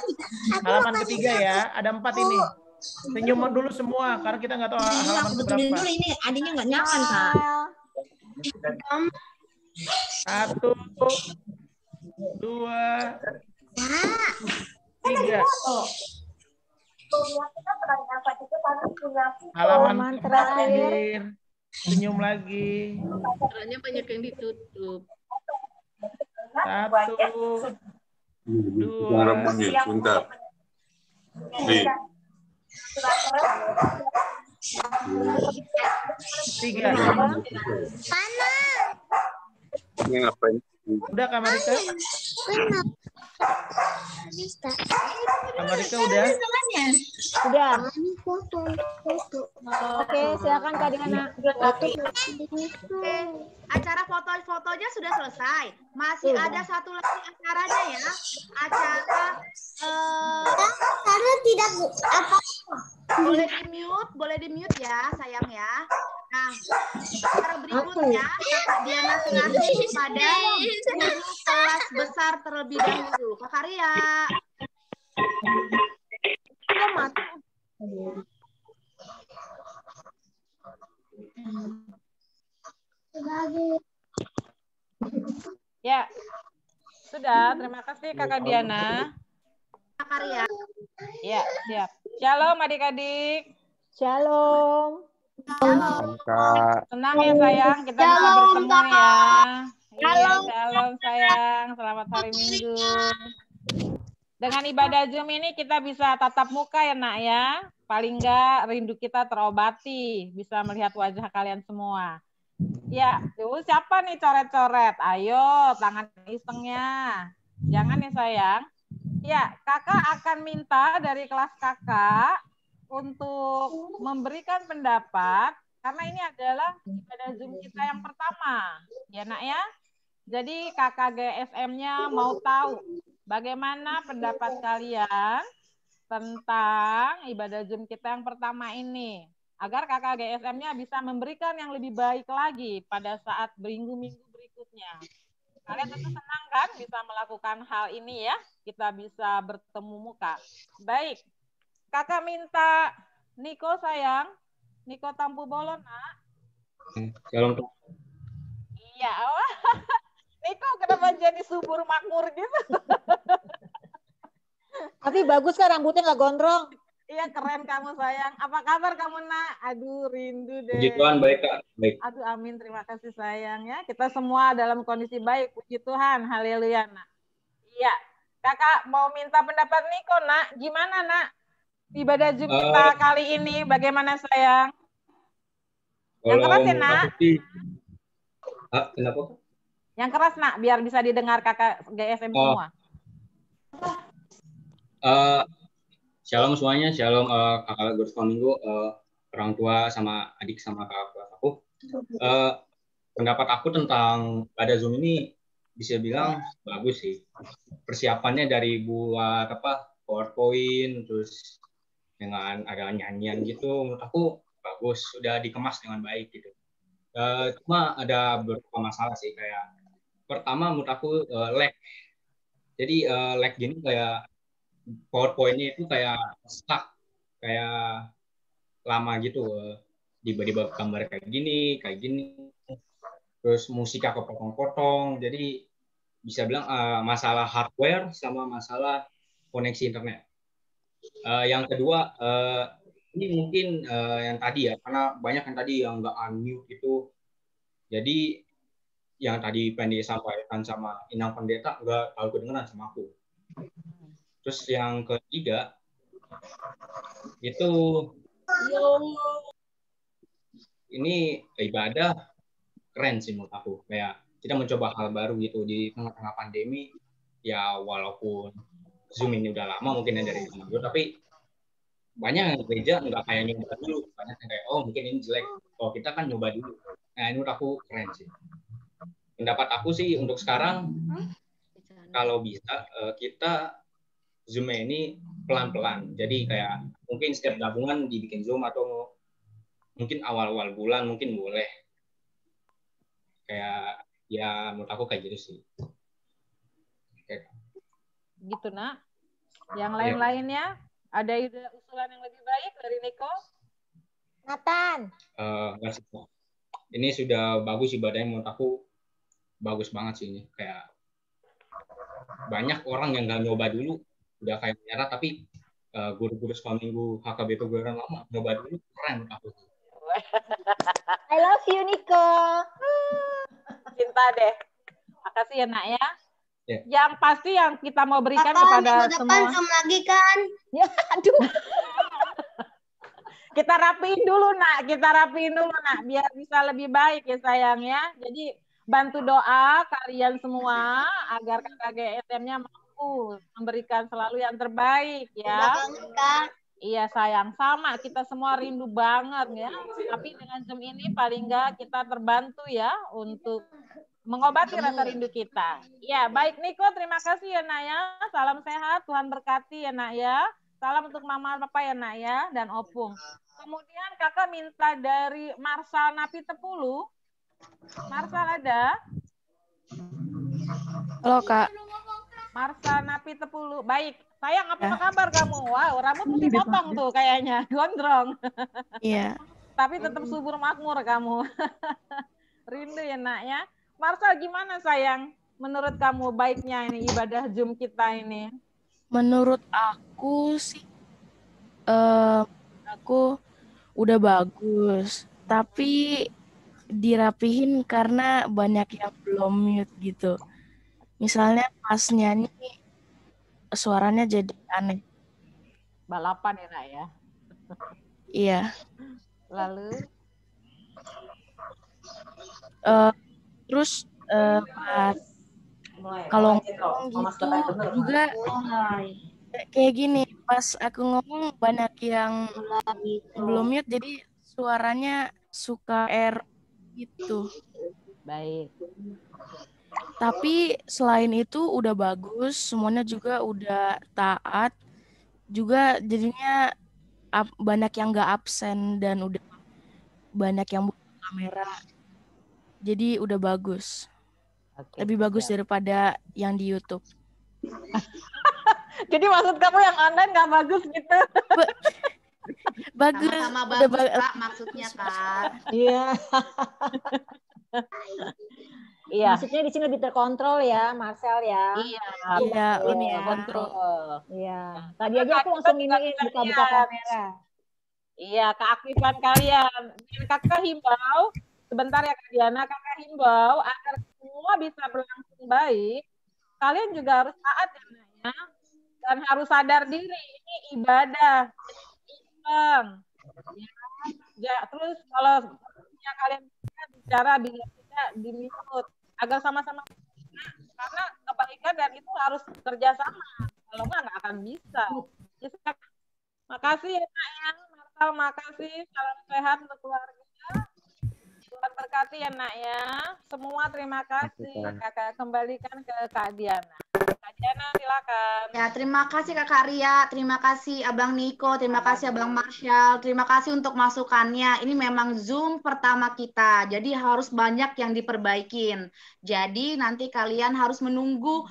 Halaman ketiga ya. Ada 4 ini. Senyum dulu semua karena kita nggak tahu halaman Betulin berapa. dulu ini adiknya nggak nyaman, Kak. 1, 2, 3. Halaman terakhir. Senyum lagi. Caranya banyak yang ditutup. 1, 2, Sebentar. 3. Ini ngapain? Udah Kamarika? Kamarika udah? Sudah. Oke, silakan Kak Diana. Acara foto-fotonya sudah selesai. Masih ada satu lagi acaranya ya. Acara karena tidak apa boleh di mute ya sayang ya. Nah, acara berikutnya Kakak Diana serahkan kepada guru kelas besar terlebih dahulu. Kakak Ria. Ya, sudah. Terima kasih Kakak Diana. Kakak Ria. Ya, siap. Shalom adik-adik. Shalom. Kak. Senang ya sayang kita bisa bertemu ya. Iya, shalom sayang. Selamat hari Minggu. Dengan ibadah Zoom ini kita bisa tatap muka ya nak ya. Paling enggak rindu kita terobati. Bisa melihat wajah kalian semua. Ya, tuh siapa nih coret-coret? Ayo, tangan isengnya. Jangan ya sayang. Ya, kakak akan minta dari kelas kakak untuk memberikan pendapat karena ini adalah ibadah Zoom kita yang pertama. Ya nak ya. Jadi kakak GSM-nya mau tahu bagaimana pendapat kalian tentang ibadah Zoom kita yang pertama ini. Agar kakak GSM-nya bisa memberikan yang lebih baik lagi pada saat minggu-minggu berikutnya. Kalian tentu senang kan bisa melakukan hal ini ya. Kita bisa bertemu muka. Baik. Kakak minta Niko sayang. Niko Tampu Bolo nak. Shalom. Iya. Niko kenapa jadi subur makmur gitu? Tapi bagus kan rambutnya nggak gondrong. Iya keren kamu sayang. Apa kabar kamu nak? Aduh rindu deh. Puji Tuhan baik Kak. Baik. Aduh amin terima kasih sayang ya. Kita semua dalam kondisi baik. Puji Tuhan. Haleluya nak. Iya. Kakak mau minta pendapat Niko nak. Gimana nak? Ibadah Zoom kita kali ini bagaimana sayang? Yang keras ya nak? Kenapa? Yang keras nak biar bisa didengar kakak GSM semua. Shalom semuanya, shalom kakak guru sekolah minggu, orang tua sama adik sama kakak kelas aku. Pendapat aku tentang pada Zoom ini bisa bilang bagus sih. Persiapannya dari buat PowerPoint, terus dengan ada nyanyian gitu, menurut aku bagus, sudah dikemas dengan baik gitu. Cuma ada beberapa masalah sih, kayak pertama menurut aku lag. Jadi lag gini kayak PowerPoint-nya itu kayak stuck, kayak lama gitu, tiba-tiba gambar kayak gini, terus musiknya kepotong-potong, jadi bisa bilang masalah hardware sama masalah koneksi internet. Yang kedua, ini mungkin yang tadi ya, karena banyak yang tadi yang nggak unmute itu, jadi yang tadi pengen disampaikan sama Inang Pendeta nggak tahu kedengeran sama aku. Terus yang ketiga itu ini ibadah keren sih menurut aku. Kayak kita mencoba hal baru gitu di tengah-tengah pandemi. Ya walaupun Zoom ini udah lama mungkin dari zaman dulu, tapi banyak yang gereja nggak kayak nyoba dulu. Banyak yang kayak mungkin ini jelek. Oh kita kan nyoba dulu. Nah ini menurut aku keren sih. Pendapat aku sih untuk sekarang kalau bisa kita Zoom ini pelan-pelan. Jadi kayak mungkin setiap gabungan dibikin Zoom atau mungkin awal-awal bulan mungkin boleh. Kayak ya menurut aku kayak gitu sih. Gitu nak. Yang lain-lainnya ada ide usulan yang lebih baik dari Niko? Nathan. Ini sudah bagus ibadahnya menurut aku bagus banget sih ini. Kayak banyak orang yang nggak nyoba dulu udah kayak menyerah, tapi guru-guru sekolah minggu HKBP Gueran lama nyoba dulu keren aku. I love you Niko. Cinta deh. Makasih ya nak ya. Yeah. Yang pasti yang kita mau berikan kepada semua. Zoom lagi kan? Ya, aduh. Kita rapiin dulu nak, biar bisa lebih baik ya sayang ya. Jadi bantu doa kalian semua agar kakak GSM-nya mampu memberikan selalu yang terbaik ya. Iya sayang, sama kita semua rindu banget ya. Tapi dengan Zoom ini paling enggak kita terbantu ya untuk mengobati rasa rindu kita. Ya baik Niko, terima kasih ya nak ya. Salam sehat, Tuhan berkati ya nak ya. Salam untuk mama papa ya nak ya dan opung. Kemudian kakak minta dari Marsal Napi Tepulu. Marsal ada? Halo kak. Marsal Napi Tepulu. Baik. Sayang, apa kabar kamu? Wow, rambut mesti potong tuh kayaknya. Gondrong. Iya. Tapi tetap subur makmur kamu. Rindu ya nak ya. Marsal gimana sayang? Menurut kamu baiknya ini ibadah Zoom kita ini? Menurut aku sih, aku udah bagus. Tapi dirapihin karena banyak yang belum mute gitu. Misalnya pas nyanyi suaranya jadi aneh. Balapan ya nak ya? Iya. Lalu? Terus pas kalau ngomong gitu juga kayak gini, pas aku ngomong banyak yang belum mute jadi suaranya suka error gitu. Baik. Tapi selain itu udah bagus, semuanya juga udah taat, juga jadinya banyak yang nggak absen dan udah banyak yang buka kamera. Jadi udah bagus. Lebih bagus daripada yang di YouTube. Jadi maksud kamu yang online nggak bagus gitu? Bagus. Sama-sama bagus Kak, maksudnya Kak. Iya. Iya. Maksudnya di sini lebih terkontrol ya, Marcel ya. Iya, lebih ya. terkontrol. Iya. Tadi aja aku langsung iniin buka-buka kamera. Iya, keaktifan kalian. Dan kakak himbau, sebentar ya Kak Diana, kakak himbau agar semua bisa berlangsung baik. Kalian juga harus taat ya, Nak, ya. Dan harus sadar diri, ini ibadah. Ya, terus kalau kalian bicara bila tidak di-mute agar sama-sama, karena kebaikan dan itu harus kerjasama. Kalau nggak akan bisa. Makasih ya Nak ya. Marcel, makasih. Salam sehat untuk keluarga. Tuhan berkati ya Nak ya. Semua terima kasih. Kakak kembalikan ke Kak Diana. Kak Diana silakan. Ya, terima kasih Kakak Ria, terima kasih Abang Niko, terima kasih Abang Marshall, terima kasih untuk masukannya. Ini memang Zoom pertama kita, jadi harus banyak yang diperbaikin. Jadi nanti kalian harus menunggu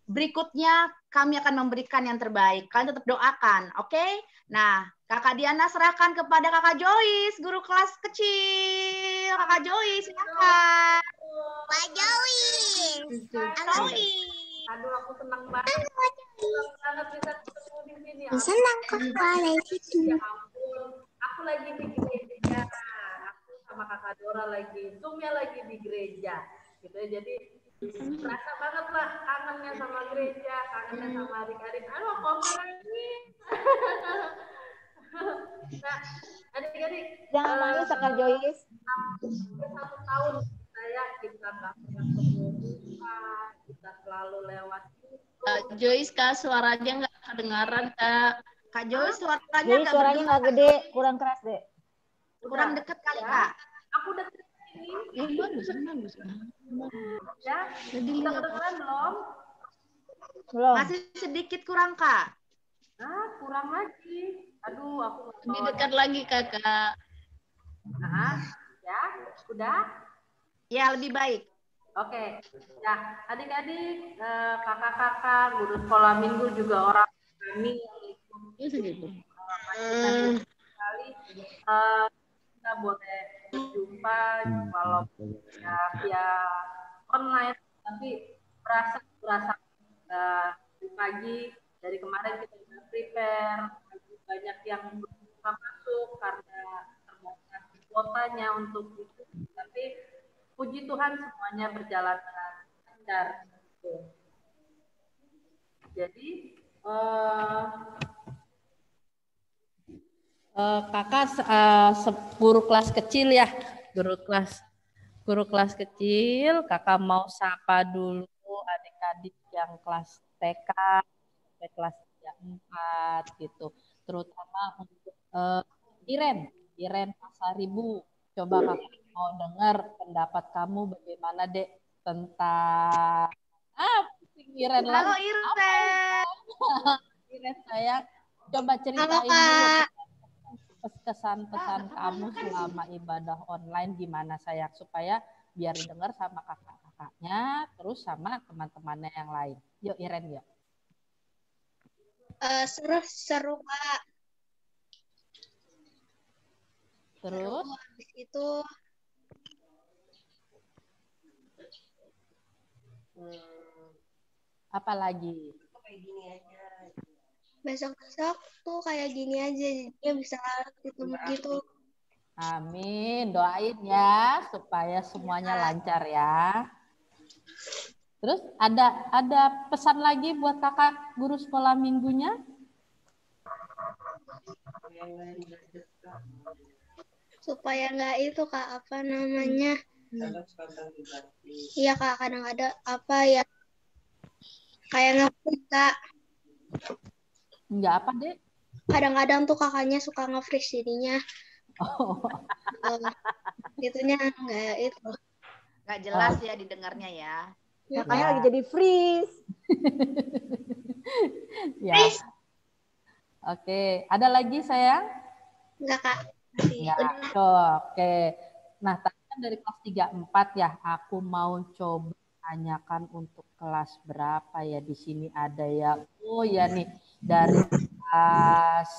berikutnya kami akan memberikan yang terbaik. Kalian tetap doakan, oke? Nah, Kakak Diana serahkan kepada Kakak Joyce, guru kelas kecil. Kakak Joyce, silakan. Pak Joyce. Aduh, aku senang banget. Senang banget bisa ketemu di sini. Senang kok ada situ. Ya ampun, aku lagi di gereja. Aku sama Kakak Dora lagi, Zoom-nya lagi di gereja. Gitu ya. Jadi terasa banget lah kangennya sama gereja, kangennya sama adik-adik. Aduh, komen lagi. Nah, adik-adik. Jangan nangis, Kak Joyce. 1 tahun saya kita nggak pernah ketemu, kita selalu lewat. Joyce, Kak, suaranya nggak kedengaran, Kak. Kak Joyce, suaranya Jadi suaranya nggak gede, kurang keras deh. Kurang deket kali, Kak. Aku deket ini. Bagus. Ya, udah kedengeran belum? Belum. Masih sedikit kurang, Kak. Kurang lagi. Aduh, aku nggak Lebih dekat lagi, Kakak. Ya, udah? Ya, lebih baik. Oke, ya adik-adik, kakak-kakak, guru sekolah minggu juga orang kami yang ikut sekali, kita boleh berjumpa walau ya online, tapi berasa pagi dari kemarin kita sudah prepare, banyak yang belum bisa masuk karena terbatas kuotanya untuk itu, tapi puji Tuhan semuanya berjalan dengan lancar. Jadi Kakak guru kelas kecil ya, guru kelas kecil. Kakak mau sapa dulu adik-adik yang kelas TK, kelas 3-4 gitu. Terutama untuk Iren Pasaribu. Coba Kakak mau dengar pendapat kamu bagaimana, Dek, tentang Iren lagi. Halo Iren. Iren sayang, coba ceritain dulu kesan-pesan kamu selama ibadah online gimana sayang, supaya biar dengar sama kakak-kakaknya terus sama teman-temannya yang lain. Yuk Iren, yuk. Seru Kak. Terus habis itu apa lagi? Besok-besok tuh kayak gini aja, dia bisa ketemu gitu. Amin, doain ya supaya semuanya lancar ya. Terus ada pesan lagi buat kakak guru sekolah minggunya? Supaya nggak itu Kak, apa namanya? Iya Kak, kadang ada apa ya? Kayak nge-freeze Kak. Enggak apa, Dek? Kadang-kadang tuh kakaknya suka nge-freeze jadinya. Gitunya enggak itu. Nggak jelas ya didengarnya ya. Kakaknya lagi jadi freeze. Ya. Oke, ada lagi sayang? Enggak Kak. Ya, oke. Nah, tadi kan dari kelas 3-4 ya, aku mau coba tanyakan untuk kelas berapa ya, di sini ada ya. Oh ya nih, dari kelas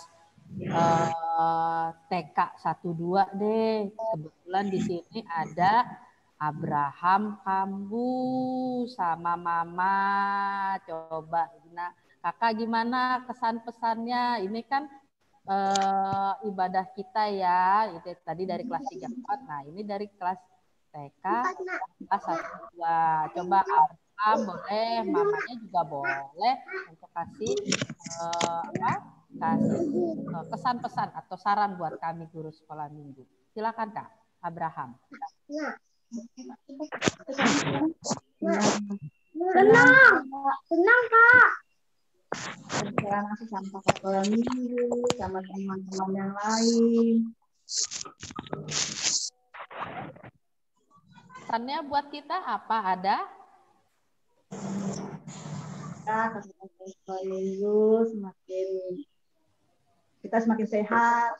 TK 1-2 deh. Kebetulan di sini ada Abraham kambu sama mama. Coba kakak gimana kesan pesannya? Ini kan ibadah kita ya. Itu tadi dari kelas 3-4. Nah ini dari kelas TK kelas 1-2. Coba Abraham boleh, mamanya juga boleh untuk kasih kesan-pesan atau saran buat kami guru sekolah minggu. Silakan Kak Abraham. Senang Kak. Berjalan aku sama sekolah minggu sama teman-teman yang lain. Pesannya buat kita apa ada? Kita sekolah minggu kita semakin sehat.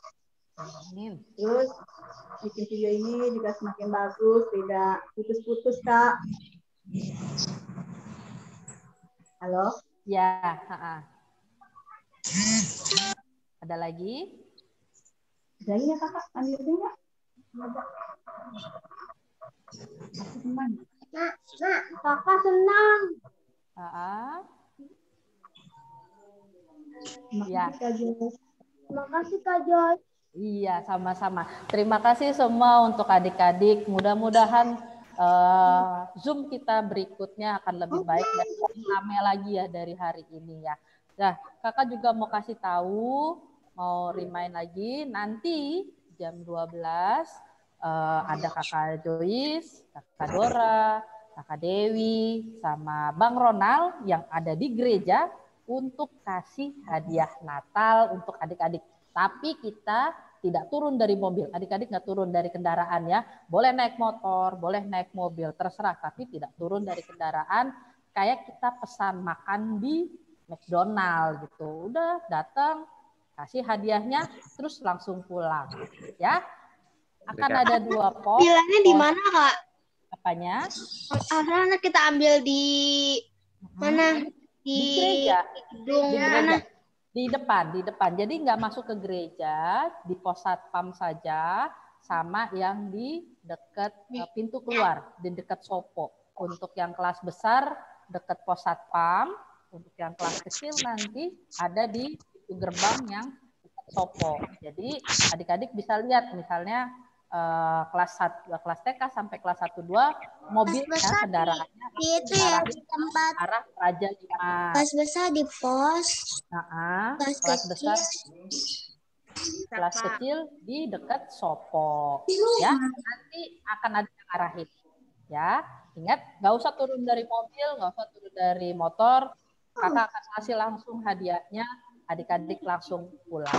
Amin. Terus bikin video ini juga semakin bagus, tidak putus-putus Kak. Halo? Ya. Ada lagi? Ada lagi ya Kakak? Lanjutin nggak? Kakak senang. Ya. Terima kasih Kak Joy. Iya, sama-sama. Terima kasih semua untuk adik-adik. Mudah-mudahan Zoom kita berikutnya akan lebih baik dan lebih ramai lagi ya dari hari ini ya. Nah, kakak juga mau kasih tahu, mau remind lagi, nanti jam 12 ada kakak Joyce, kakak Dora, kakak Dewi, sama Bang Ronald yang ada di gereja untuk kasih hadiah Natal untuk adik-adik. Tapi kita tidak turun dari mobil. Adik-adik nggak turun dari kendaraan ya. Boleh naik motor, boleh naik mobil, terserah. Tapi tidak turun dari kendaraan. Kayak kita pesan makan di McDonald gitu. Udah datang, kasih hadiahnya, terus langsung pulang. Ya. Akan ada 2 pos. Bilangnya di mana Kak? Apanya? Asalnya kita ambil di mana? Di gereja. Gedung Di gereja. mana? Di depan. Jadi nggak masuk ke gereja, di pos satpam saja, sama yang di dekat pintu keluar, di dekat Sopo. Untuk yang kelas besar, dekat pos satpam. Untuk yang kelas kecil nanti ada di pintu gerbang yang dekat Sopo. Jadi adik-adik bisa lihat, misalnya kelas TK sampai kelas 1-2, mobilnya, kendaraannya itu ya di tempat arah Raja 5. kelas besar di pos. Kelas kecil di dekat Sopo. Ya, nanti akan ada yang arahin. Ya, ingat nggak usah turun dari mobil, nggak usah turun dari motor. Kakak akan kasih langsung hadiahnya, adik-adik langsung pulang.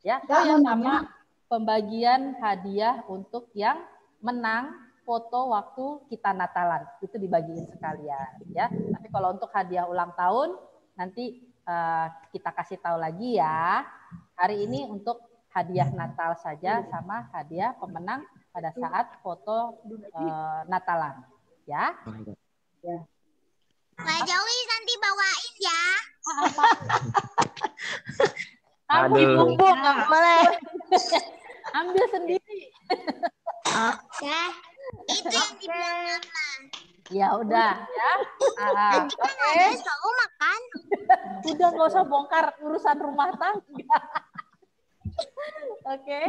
Ya, sama pembagian hadiah untuk yang menang foto waktu kita Natalan. Itu dibagiin sekalian ya. Tapi kalau untuk hadiah ulang tahun nanti kita kasih tahu lagi ya. Hari ini untuk hadiah Natal saja sama hadiah pemenang pada saat foto Natalan ya. Kak Jowi nanti bawain ya. Kamu Aduh. Nggak boleh. Ambil sendiri. Oke. Itu yang dibilang Mama. Ya udah ya. Oke. Selalu makan. Udah nggak usah bongkar urusan rumah tangga. Oke,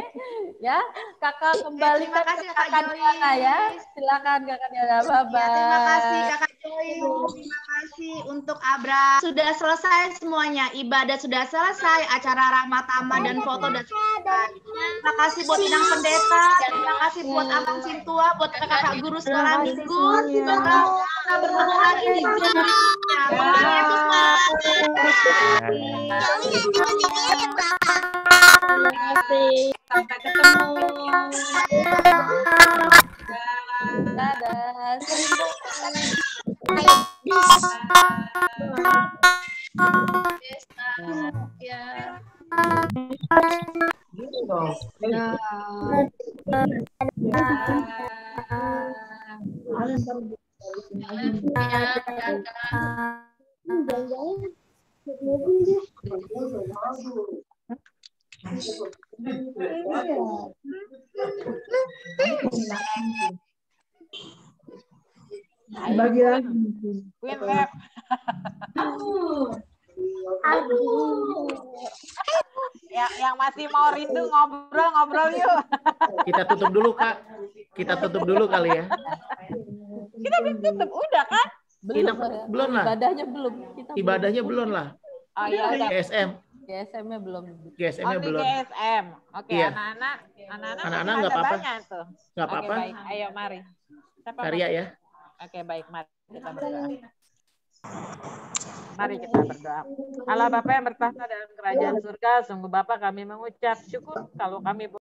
ya kakak kembali ke kakak Diana ya. Silakan kakak Diana, bye-bye. Terima kasih kakak Joy. Terima kasih untuk Abra. Sudah selesai semuanya. Ibadah sudah selesai. Acara ramah tamah dan foto dan selesai. Terima kasih buat Inang Pendeta. Terima kasih buat Abang Sintua, buat kakak guru sekolah minggu. Semoga kita bertemu lagi di bulan berikutnya. Tuhan Yesus Terima kasih. Sampai ketemu. Dadah. Bagi lagi. Queen Lab. Yang masih mau rindu ngobrol yuk. Kita tutup dulu, Kak. Kita tutup dulu kali ya. Kita belum tutup, udah kan? Belum lah. Ibadahnya belum. Ibadahnya belum lah. Oh iya udah. GSM. GSM-nya belum. GSM-nya Oh, di belum. GSM. Oke, Iya. anak-anak Anak-anak nggak ada apa-apa. banyak tuh. Nggak Oke, apa-apa. baik. Ayo mari. Siapa Karya Mas? ya. Oke, baik. Mari kita berdoa. Mari kita berdoa. Allah Bapa yang bertahta dalam kerajaan surga, sungguh Bapa kami mengucap syukur kalau kami